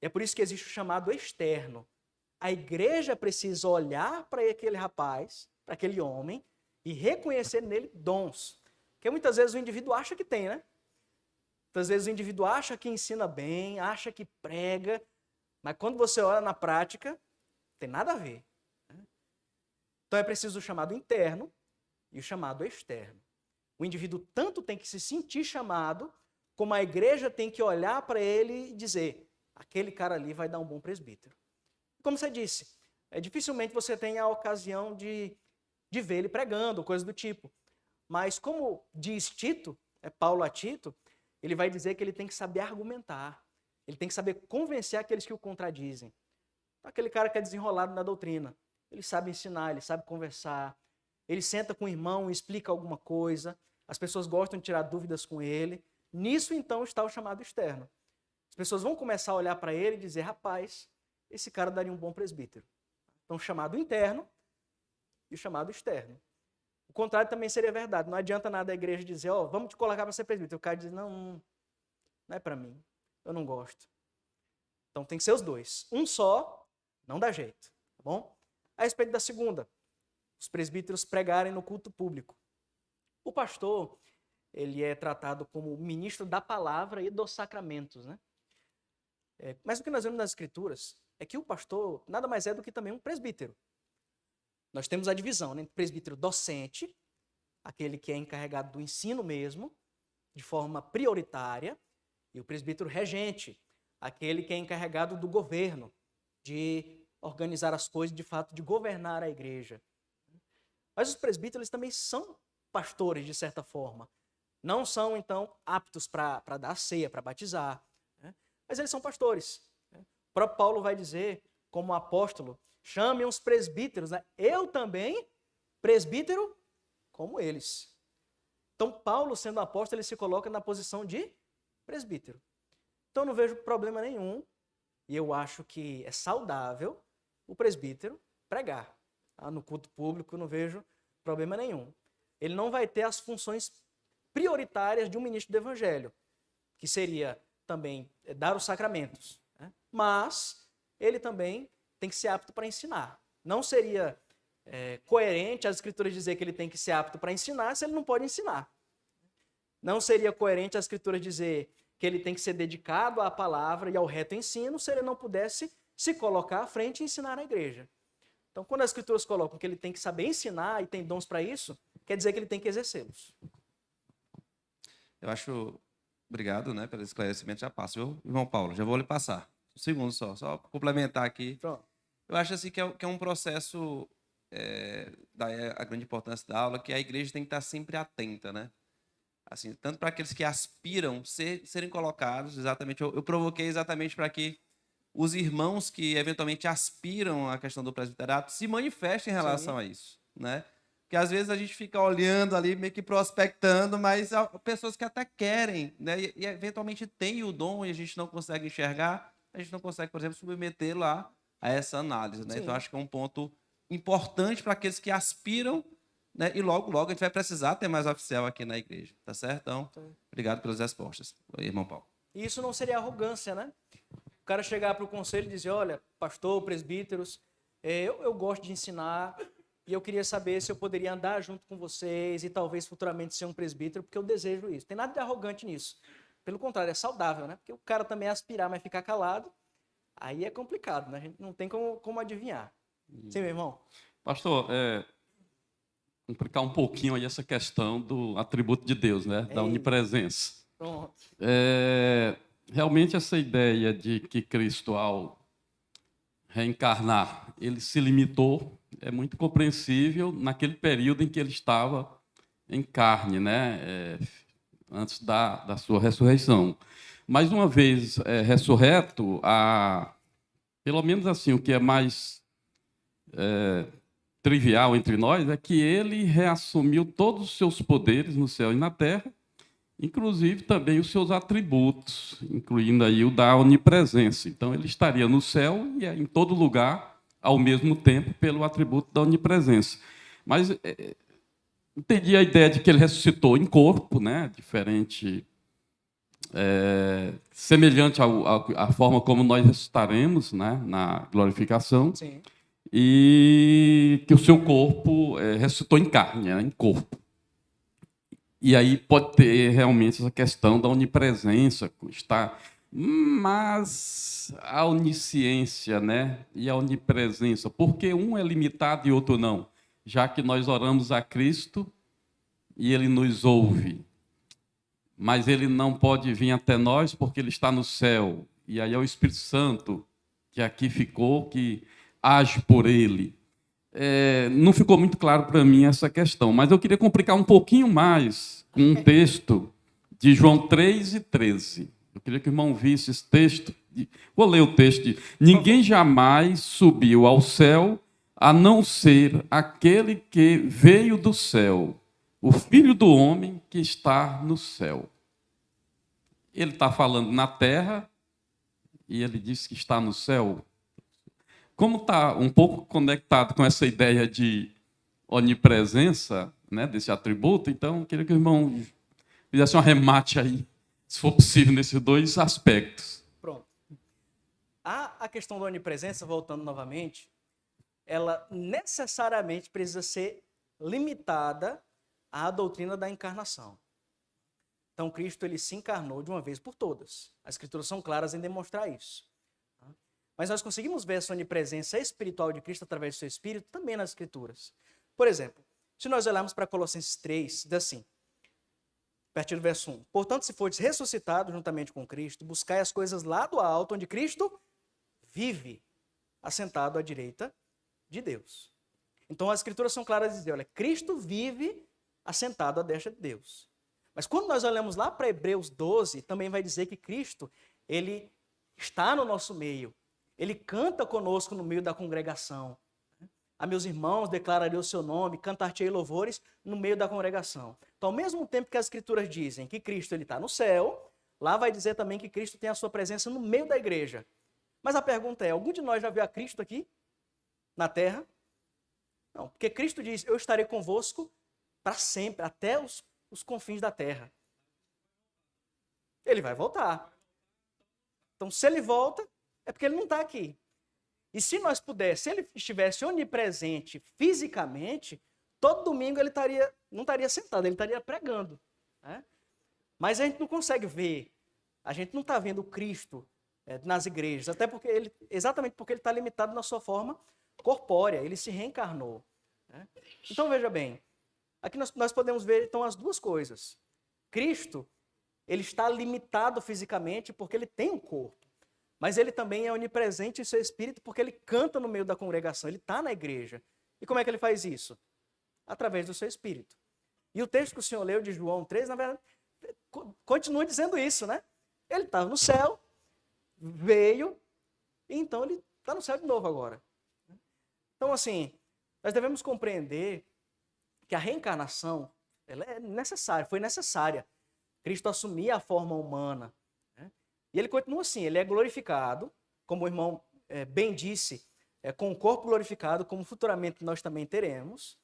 É por isso que existe o chamado externo. A igreja precisa olhar para aquele rapaz, para aquele homem, e reconhecer nele dons. Porque muitas vezes o indivíduo acha que tem, né? Muitas vezes o indivíduo acha que ensina bem, acha que prega, mas quando você olha na prática, não tem nada a ver. Então é preciso o chamado interno e o chamado externo. O indivíduo tanto tem que se sentir chamado, como a igreja tem que olhar para ele e dizer, aquele cara ali vai dar um bom presbítero. Como você disse, dificilmente você tem a ocasião de ver ele pregando, coisa do tipo. Mas como diz Tito, Paulo a Tito, ele vai dizer que ele tem que saber argumentar. Ele tem que saber convencer aqueles que o contradizem. Aquele cara que é desenrolado na doutrina. Ele sabe ensinar, ele sabe conversar. Ele senta com o irmão e explica alguma coisa. As pessoas gostam de tirar dúvidas com ele. Nisso, então, está o chamado externo. As pessoas vão começar a olhar para ele e dizer, rapaz, esse cara daria um bom presbítero. Então, o chamado interno e o chamado externo. O contrário também seria verdade. Não adianta nada a igreja dizer, vamos te colocar para ser presbítero. O cara diz, não é para mim. Eu não gosto. Então, tem que ser os dois. Um só, não dá jeito. Tá bom? A respeito da segunda, os presbíteros pregarem no culto público. O pastor, ele é tratado como ministro da palavra e dos sacramentos, né? Mas o que nós vemos nas escrituras é que o pastor nada mais é do que também um presbítero. Nós temos a divisão, né, entre presbítero docente, aquele que é encarregado do ensino mesmo, de forma prioritária, e o presbítero regente, aquele que é encarregado do governo, de organizar as coisas, de fato, de governar a igreja. Mas os presbíteros também são pastores, de certa forma. Não são, então, aptos para dar a ceia, para batizar. Né? Mas eles são pastores. Né? O próprio Paulo vai dizer, como apóstolo, chamem os presbíteros. Né? Eu também, presbítero, como eles. Então, Paulo, sendo apóstolo, ele se coloca na posição de presbítero. Então, eu não vejo problema nenhum, e eu acho que é saudável o presbítero pregar. No culto público, eu não vejo Problema nenhum. Ele não vai ter as funções prioritárias de um ministro do evangelho, que seria também dar os sacramentos, né? Mas ele também tem que ser apto para ensinar. Não seria coerente as escrituras dizer que ele tem que ser apto para ensinar se ele não pode ensinar. Não seria coerente as escrituras dizer que ele tem que ser dedicado à palavra e ao reto ensino se ele não pudesse se colocar à frente e ensinar na igreja. Então, quando as escrituras colocam que ele tem que saber ensinar e tem dons para isso, quer dizer que ele tem que exercê-los. Eu acho... Obrigado, né, pelo esclarecimento. Já passo, viu, irmão Paulo? Já vou lhe passar. Um segundo só complementar aqui. Pronto. Eu acho assim que é um processo, daí a grande importância da aula, que a igreja tem que estar sempre atenta, né? Assim, tanto para aqueles que aspiram serem colocados, exatamente, eu provoquei exatamente para que os irmãos que eventualmente aspiram à questão do presbiterato se manifestem em relação a isso, né? Porque às vezes a gente fica olhando ali, meio que prospectando, mas há pessoas que até querem, né? E eventualmente têm o dom e a gente não consegue enxergar, a gente não consegue, por exemplo, submeter lá a essa análise, né? Sim. Então acho que é um ponto importante para aqueles que aspiram, né? E logo a gente vai precisar ter mais oficial aqui na igreja, tá certo? Então, obrigado pelas respostas, irmão Paulo. E isso não seria arrogância, né? O cara chegar para o conselho e dizer, olha, pastor, presbíteros, eu gosto de ensinar e eu queria saber se eu poderia andar junto com vocês e talvez futuramente ser um presbítero, porque eu desejo isso. Tem nada de arrogante nisso. Pelo contrário, é saudável, né? Porque o cara também aspirar, mas ficar calado, aí é complicado, né? A gente não tem como adivinhar. Sim, meu irmão? Pastor, complicar um pouquinho aí essa questão do atributo de Deus, né? Da onipresença. Pronto. Realmente essa ideia de que Cristo, ao reencarnar, ele se limitou, é muito compreensível naquele período em que ele estava em carne, né? Antes da sua ressurreição. Mas uma vez ressurreto, pelo menos assim, o que é mais trivial entre nós é que ele reassumiu todos os seus poderes no céu e na terra, inclusive também os seus atributos, incluindo aí o da onipresença. Então, ele estaria no céu e em todo lugar, ao mesmo tempo, pelo atributo da onipresença. Mas entendi a ideia de que ele ressuscitou em corpo, né? Diferente, semelhante à forma como nós ressuscitaremos, né? Na glorificação. Sim. E que o seu corpo ressuscitou em carne, em corpo. E aí pode ter realmente essa questão da onipresença, mas a onisciência, né? E a onipresença, porque um é limitado e outro não? Já que nós oramos a Cristo e Ele nos ouve, mas Ele não pode vir até nós porque Ele está no céu. E aí é o Espírito Santo que aqui ficou, que age por Ele. Não ficou muito claro para mim essa questão, mas eu queria complicar um pouquinho mais com um texto de João 3:13. Eu queria que o irmão visse esse texto. Vou ler o texto. Ninguém jamais subiu ao céu a não ser aquele que veio do céu, o Filho do Homem que está no céu. Ele está falando na terra e ele diz que está no céu. Como está um pouco conectado com essa ideia de onipresença, né, desse atributo, então eu queria que o irmão fizesse um arremate aí, se for possível, nesses dois aspectos. Pronto. A questão da onipresença, voltando novamente, ela necessariamente precisa ser limitada à doutrina da encarnação. Então, Cristo ele se encarnou de uma vez por todas. As Escrituras são claras em demonstrar isso. Mas nós conseguimos ver essa onipresença espiritual de Cristo através do seu Espírito também nas Escrituras. Por exemplo, se nós olharmos para Colossenses 3, diz assim, a partir do verso 1. Portanto, se fordes ressuscitados juntamente com Cristo, buscai as coisas lá do alto, onde Cristo vive, assentado à direita de Deus. Então, as Escrituras são claras em dizer, olha, Cristo vive assentado à destra de Deus. Mas quando nós olhamos lá para Hebreus 12, também vai dizer que Cristo, ele está no nosso meio. Ele canta conosco no meio da congregação. A meus irmãos declararei o seu nome, cantar-te-ei louvores no meio da congregação. Então, ao mesmo tempo que as Escrituras dizem que Cristo está no céu, lá vai dizer também que Cristo tem a sua presença no meio da igreja. Mas a pergunta é, algum de nós já viu a Cristo aqui, na terra? Não, porque Cristo diz, eu estarei convosco para sempre, até os confins da terra. Ele vai voltar. Então, se ele volta, é porque ele não está aqui. E se nós pudéssemos, se ele estivesse onipresente fisicamente, todo domingo ele não estaria sentado, ele estaria pregando. Né? Mas a gente não consegue ver, a gente não está vendo Cristo nas igrejas, até porque exatamente porque ele está limitado na sua forma corpórea, ele se reencarnou. Né? Então veja bem, aqui nós podemos ver então as duas coisas. Cristo, ele está limitado fisicamente porque ele tem um corpo, mas ele também é onipresente em seu espírito porque ele canta no meio da congregação, ele está na igreja. E como é que ele faz isso? Através do seu espírito. E o texto que o senhor leu de João 3, na verdade, continua dizendo isso, né? Ele estava no céu, veio, e então ele está no céu de novo agora. Então, assim, nós devemos compreender que a reencarnação ela é necessária, foi necessária. Cristo assumia a forma humana. Né? E ele continua assim, ele é glorificado, como o irmão bem disse, com o corpo glorificado, como futuramente nós também teremos.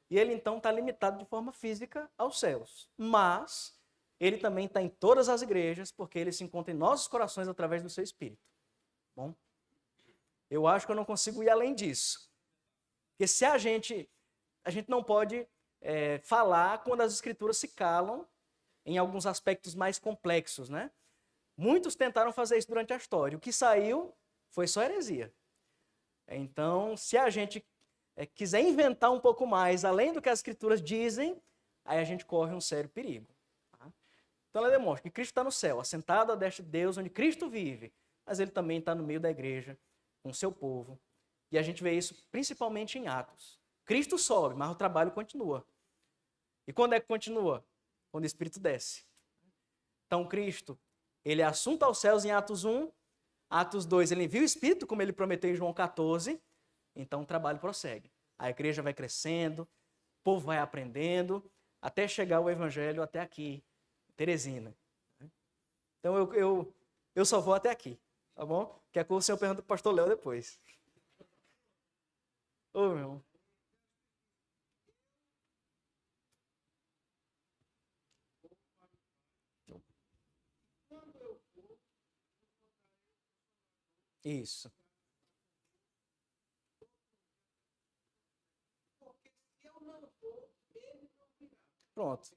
E ele então está limitado de forma física aos céus. Mas ele também está em todas as igrejas, porque ele se encontra em nossos corações através do seu Espírito. Bom, eu acho que eu não consigo ir além disso. Porque se a gente não pode falar quando as escrituras se calam em alguns aspectos mais complexos, né? Muitos tentaram fazer isso durante a história. O que saiu foi só heresia. Então, se a gente quiser inventar um pouco mais, além do que as escrituras dizem, aí a gente corre um sério perigo. Tá? Então ela demonstra que Cristo está no céu, assentado à destra de Deus, onde Cristo vive, mas ele também está no meio da igreja, com o seu povo. E a gente vê isso principalmente em Atos. Cristo sobe, mas o trabalho continua. E quando é que continua? Quando o Espírito desce. Então Cristo, ele é assunto aos céus em Atos 1, Atos 2, ele envia o Espírito, como ele prometeu em João 14, então o trabalho prossegue. A igreja vai crescendo, o povo vai aprendendo, até chegar o evangelho até aqui, Teresina. Então eu só vou até aqui, tá bom? Que é que o senhor pergunta para o pastor Léo depois. Ô, meu irmão. Isso. Pronto.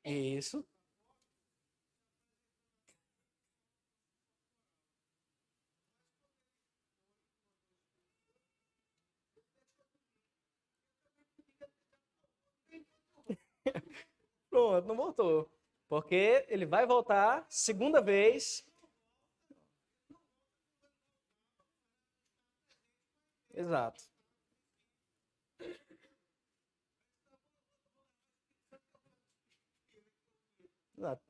Isso. Pronto, não voltou. Porque ele vai voltar segunda vez. Exato. Exato.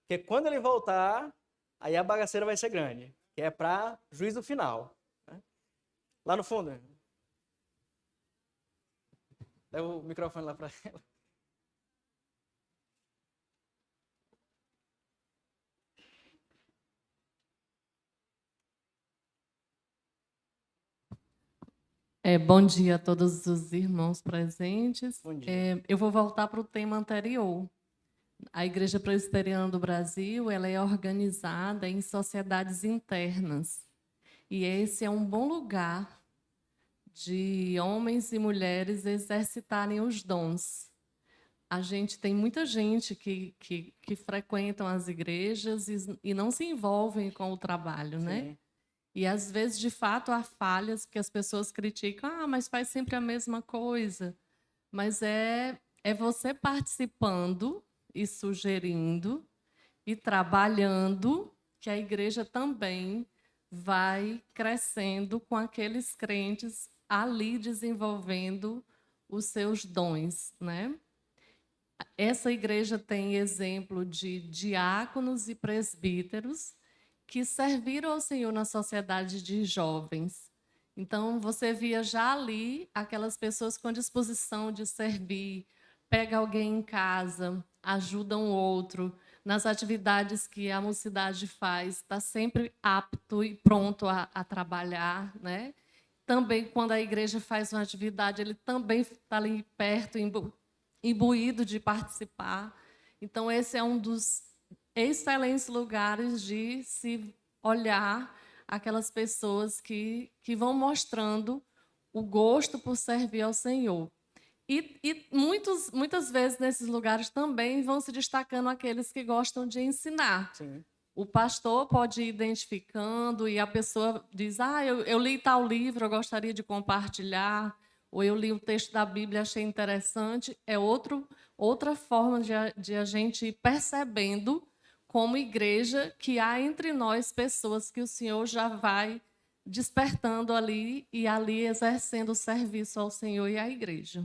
Porque quando ele voltar, aí a bagaceira vai ser grande. Que é para juízo final. Né? Lá no fundo. Leva o microfone lá para ela. Bom dia a todos os irmãos presentes. Bom dia. Eu vou voltar para o tema anterior. A Igreja Presbiteriana do Brasil ela é organizada em sociedades internas. E esse é um bom lugar de homens e mulheres exercitarem os dons. A gente tem muita gente que frequentam as igrejas e não se envolvem com o trabalho, né? Sim. E, às vezes, de fato, há falhas que as pessoas criticam. Mas faz sempre a mesma coisa. Mas é você participando e sugerindo e trabalhando que a igreja também vai crescendo com aqueles crentes ali desenvolvendo os seus dons, né? Essa igreja tem exemplo de diáconos e presbíteros que serviram ao Senhor na sociedade de jovens. Então, você via já ali aquelas pessoas com disposição de servir pega alguém em casa, ajuda um outro, nas atividades que a mocidade faz, está sempre apto e pronto a trabalhar, né? Também, quando a igreja faz uma atividade, ele também está ali perto, imbuído de participar. Então, esse é um dos excelentes lugares de se olhar aquelas pessoas que vão mostrando o gosto por servir ao Senhor. E muitas vezes, nesses lugares também, vão se destacando aqueles que gostam de ensinar. Sim. O pastor pode ir identificando e a pessoa diz, eu li tal livro, eu gostaria de compartilhar, ou eu li o texto da Bíblia, achei interessante. É outra forma de a gente ir percebendo, como igreja, que há entre nós pessoas que o Senhor já vai despertando ali e ali exercendo o serviço ao Senhor e à igreja.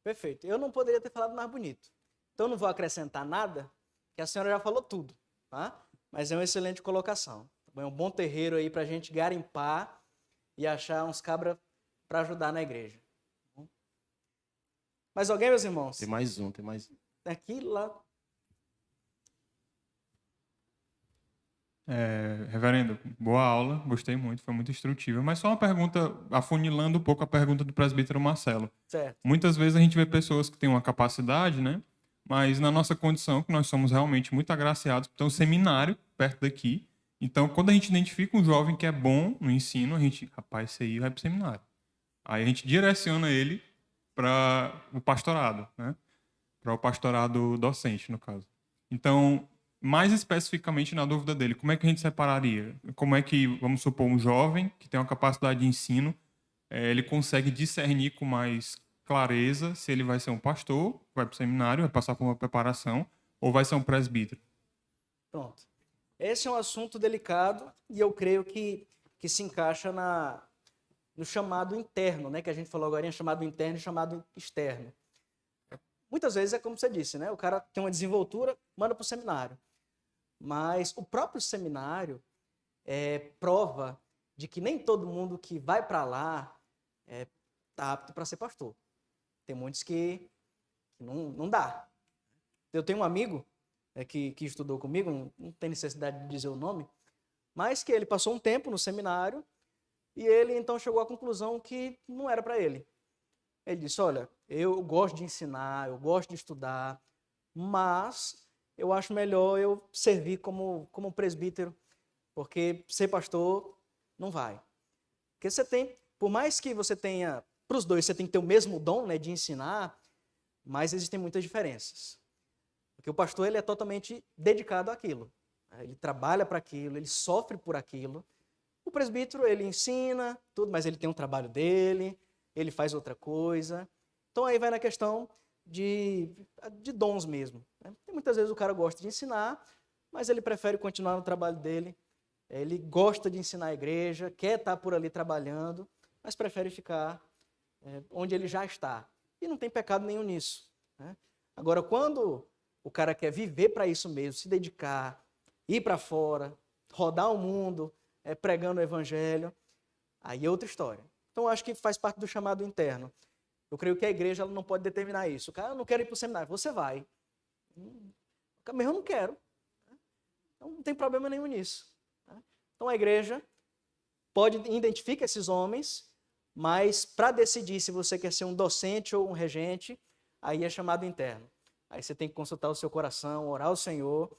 Perfeito. Eu não poderia ter falado mais bonito. Então, não vou acrescentar nada, que a senhora já falou tudo, tá? Mas é uma excelente colocação. É um bom terreiro aí para a gente garimpar e achar uns cabras para ajudar na igreja. Mais alguém, meus irmãos? Tem mais um. Aqui, lá. Reverendo, boa aula, gostei muito, foi muito instrutiva. Mas só uma pergunta, afunilando um pouco a pergunta do presbítero Marcelo. Certo. Muitas vezes a gente vê pessoas que têm uma capacidade, né? Mas na nossa condição, que nós somos realmente muito agraciados, tem um seminário perto daqui. Então, quando a gente identifica um jovem que é bom no ensino, a gente, rapaz, esse aí vai para o seminário. Aí a gente direciona ele para o pastorado, né? Para o pastorado docente, no caso. Então, mais especificamente na dúvida dele, como é que a gente separaria? Como é que, vamos supor, um jovem que tem uma capacidade de ensino, ele consegue discernir com mais clareza se ele vai ser um pastor, vai para o seminário, vai passar por uma preparação, ou vai ser um presbítero? Pronto. Esse é um assunto delicado e eu creio que se encaixa no chamado interno, né? Que a gente falou agora, chamado interno e chamado externo. Muitas vezes é como você disse, né? O cara tem uma desenvoltura, manda para o seminário. Mas o próprio seminário é prova de que nem todo mundo que vai para lá está apto para ser pastor. Tem muitos que não dá. Eu tenho um amigo que estudou comigo, não tem necessidade de dizer o nome, mas que ele passou um tempo no seminário e ele então chegou à conclusão que não era para ele. Ele disse, olha, eu gosto de ensinar, eu gosto de estudar, mas eu acho melhor eu servir como presbítero, porque ser pastor não vai. Porque você tem, por mais que você tenha, para os dois, você tem que ter o mesmo dom, né, de ensinar, mas existem muitas diferenças. Porque o pastor ele é totalmente dedicado àquilo. Ele trabalha para aquilo, ele sofre por aquilo. O presbítero, ele ensina tudo, mas ele tem um trabalho dele, ele faz outra coisa. Então aí vai na questão de dons mesmo. Né? Muitas vezes o cara gosta de ensinar, mas ele prefere continuar no trabalho dele. Ele gosta de ensinar a igreja, quer estar por ali trabalhando, mas prefere ficar onde ele já está. E não tem pecado nenhum nisso. Né? Agora, quando o cara quer viver para isso mesmo, se dedicar, ir para fora, rodar o mundo, pregando o evangelho, aí é outra história. Então, acho que faz parte do chamado interno. Eu creio que a igreja ela não pode determinar isso. O cara, eu não quero ir para o seminário. Você vai. Mas eu não quero. Então, não tem problema nenhum nisso. Então, a igreja pode identificar esses homens, mas para decidir se você quer ser um docente ou um regente, aí é chamado interno. Aí você tem que consultar o seu coração, orar ao Senhor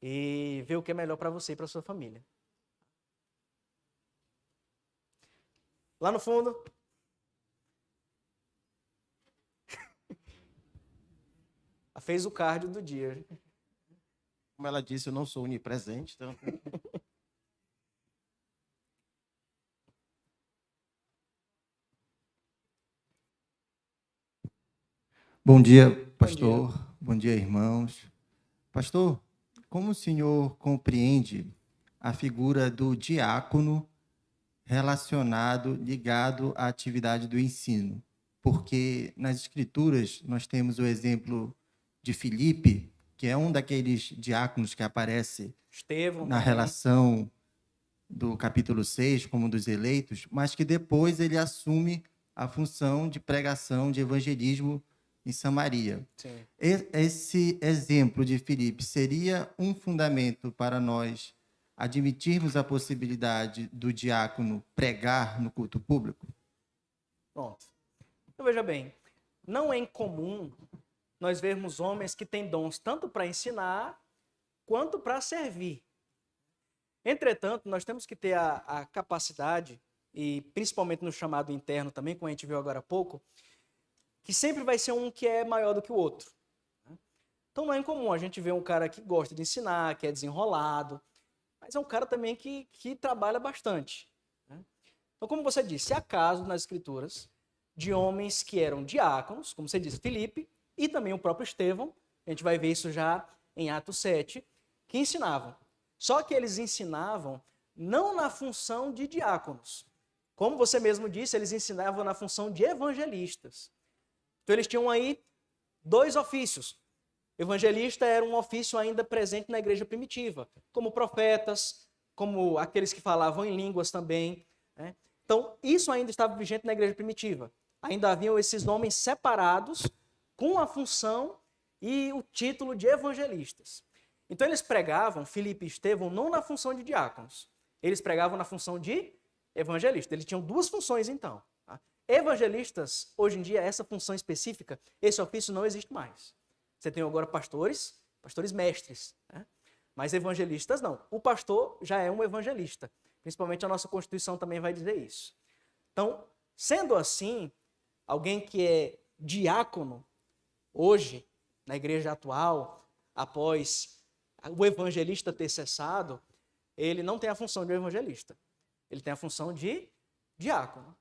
e ver o que é melhor para você e para sua família. Lá no fundo. Fez o cardio do dia. Como ela disse, eu não sou onipresente, então... Bom dia, pastor. Bom dia, irmãos. Pastor, como o senhor compreende a figura do diácono ligado à atividade do ensino? Porque nas Escrituras nós temos o exemplo de Filipe, que é um daqueles diáconos que aparece Estevão, na relação do capítulo 6, como um dos eleitos, mas que depois ele assume a função de pregação, de evangelismo em Samaria. Sim. Esse exemplo de Filipe seria um fundamento para nós admitirmos a possibilidade do diácono pregar no culto público? Pronto. Então, veja bem, não é incomum nós vermos homens que têm dons tanto para ensinar quanto para servir. Entretanto, nós temos que ter a capacidade, e principalmente no chamado interno também, como a gente viu agora há pouco, que sempre vai ser um que é maior do que o outro. Então não é incomum a gente ver um cara que gosta de ensinar, que é desenrolado, mas é um cara também que trabalha bastante. Então, como você disse, há casos nas Escrituras de homens que eram diáconos, como você disse, Filipe, e também o próprio Estevão, a gente vai ver isso já em Atos 7, que ensinavam. Só que eles ensinavam não na função de diáconos. Como você mesmo disse, eles ensinavam na função de evangelistas. Então eles tinham aí 2 ofícios. Evangelista era um ofício ainda presente na igreja primitiva, como profetas, como aqueles que falavam em línguas também. Então isso ainda estava vigente na igreja primitiva. Ainda haviam esses homens separados com a função e o título de evangelistas. Então eles pregavam, Filipe e Estevão, não na função de diáconos. Eles pregavam na função de evangelistas. Eles tinham 2 funções, então. Evangelistas, hoje em dia, essa função específica, esse ofício não existe mais. Você tem agora pastores mestres. Mas evangelistas não. O pastor já é um evangelista. Principalmente a nossa Constituição também vai dizer isso. Então, sendo assim, alguém que é diácono, hoje, na igreja atual, após o evangelista ter cessado, ele não tem a função de evangelista. Ele tem a função de diácono.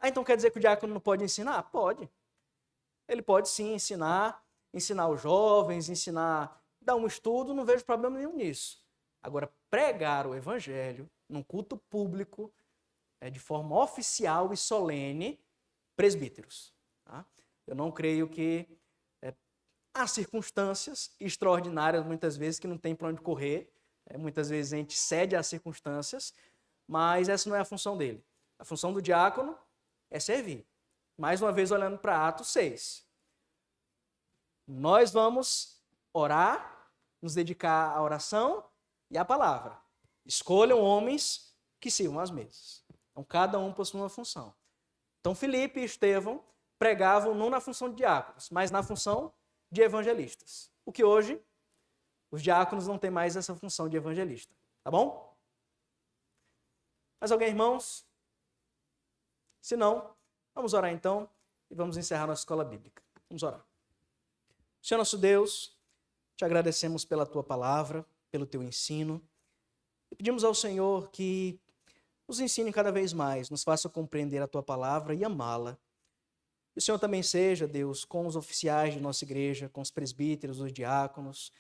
Então quer dizer que o diácono não pode ensinar? Pode. Ele pode sim ensinar os jovens, dar um estudo, não vejo problema nenhum nisso. Agora, pregar o evangelho num culto público, de forma oficial e solene, presbíteros. Eu não creio que há circunstâncias extraordinárias, muitas vezes, que não tem para onde correr. Muitas vezes a gente cede às circunstâncias, mas essa não é a função dele. A função do diácono é servir. Mais uma vez, olhando para Atos 6. Nós vamos orar, nos dedicar à oração e à palavra. Escolham homens que sirvam às mesas. Então, cada um possui uma função. Então, Filipe e Estevão pregavam não na função de diáconos, mas na função de evangelistas. O que hoje, os diáconos não têm mais essa função de evangelista. Tá bom? Mais alguém, irmãos? Se não, vamos orar então e vamos encerrar nossa escola bíblica. Vamos orar. Senhor nosso Deus, te agradecemos pela tua palavra, pelo teu ensino. E pedimos ao Senhor que nos ensine cada vez mais, nos faça compreender a tua palavra e amá-la. Que o Senhor também seja, Deus, com os oficiais de nossa igreja, com os presbíteros, os diáconos,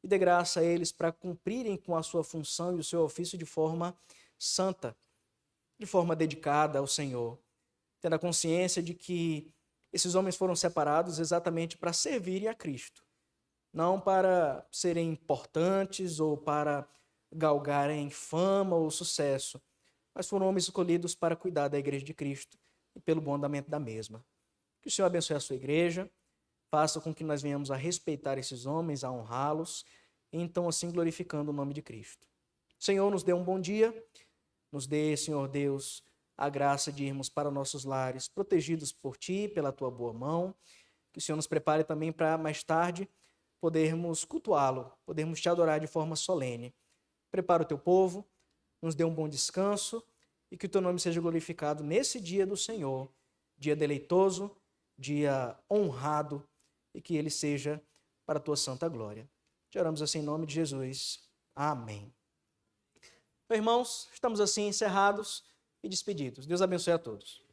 e dê graça a eles para cumprirem com a sua função e o seu ofício de forma santa, de forma dedicada ao Senhor, tendo a consciência de que esses homens foram separados exatamente para servirem a Cristo, não para serem importantes ou para galgarem fama ou sucesso, mas foram homens escolhidos para cuidar da igreja de Cristo e pelo bom andamento da mesma. Que o Senhor abençoe a sua igreja, faça com que nós venhamos a respeitar esses homens, a honrá-los, e então assim glorificando o nome de Cristo. Senhor, nos dê um bom dia, nos dê, Senhor Deus, a graça de irmos para nossos lares, protegidos por Ti, pela Tua boa mão. Que o Senhor nos prepare também para mais tarde podermos cultuá-lo, podermos Te adorar de forma solene. Prepara o Teu povo, nos dê um bom descanso e que o Teu nome seja glorificado nesse dia do Senhor, dia deleitoso, dia honrado, e que ele seja para a Tua santa glória. Te oramos assim em nome de Jesus. Amém. Meus irmãos, estamos assim encerrados e despedidos. Deus abençoe a todos.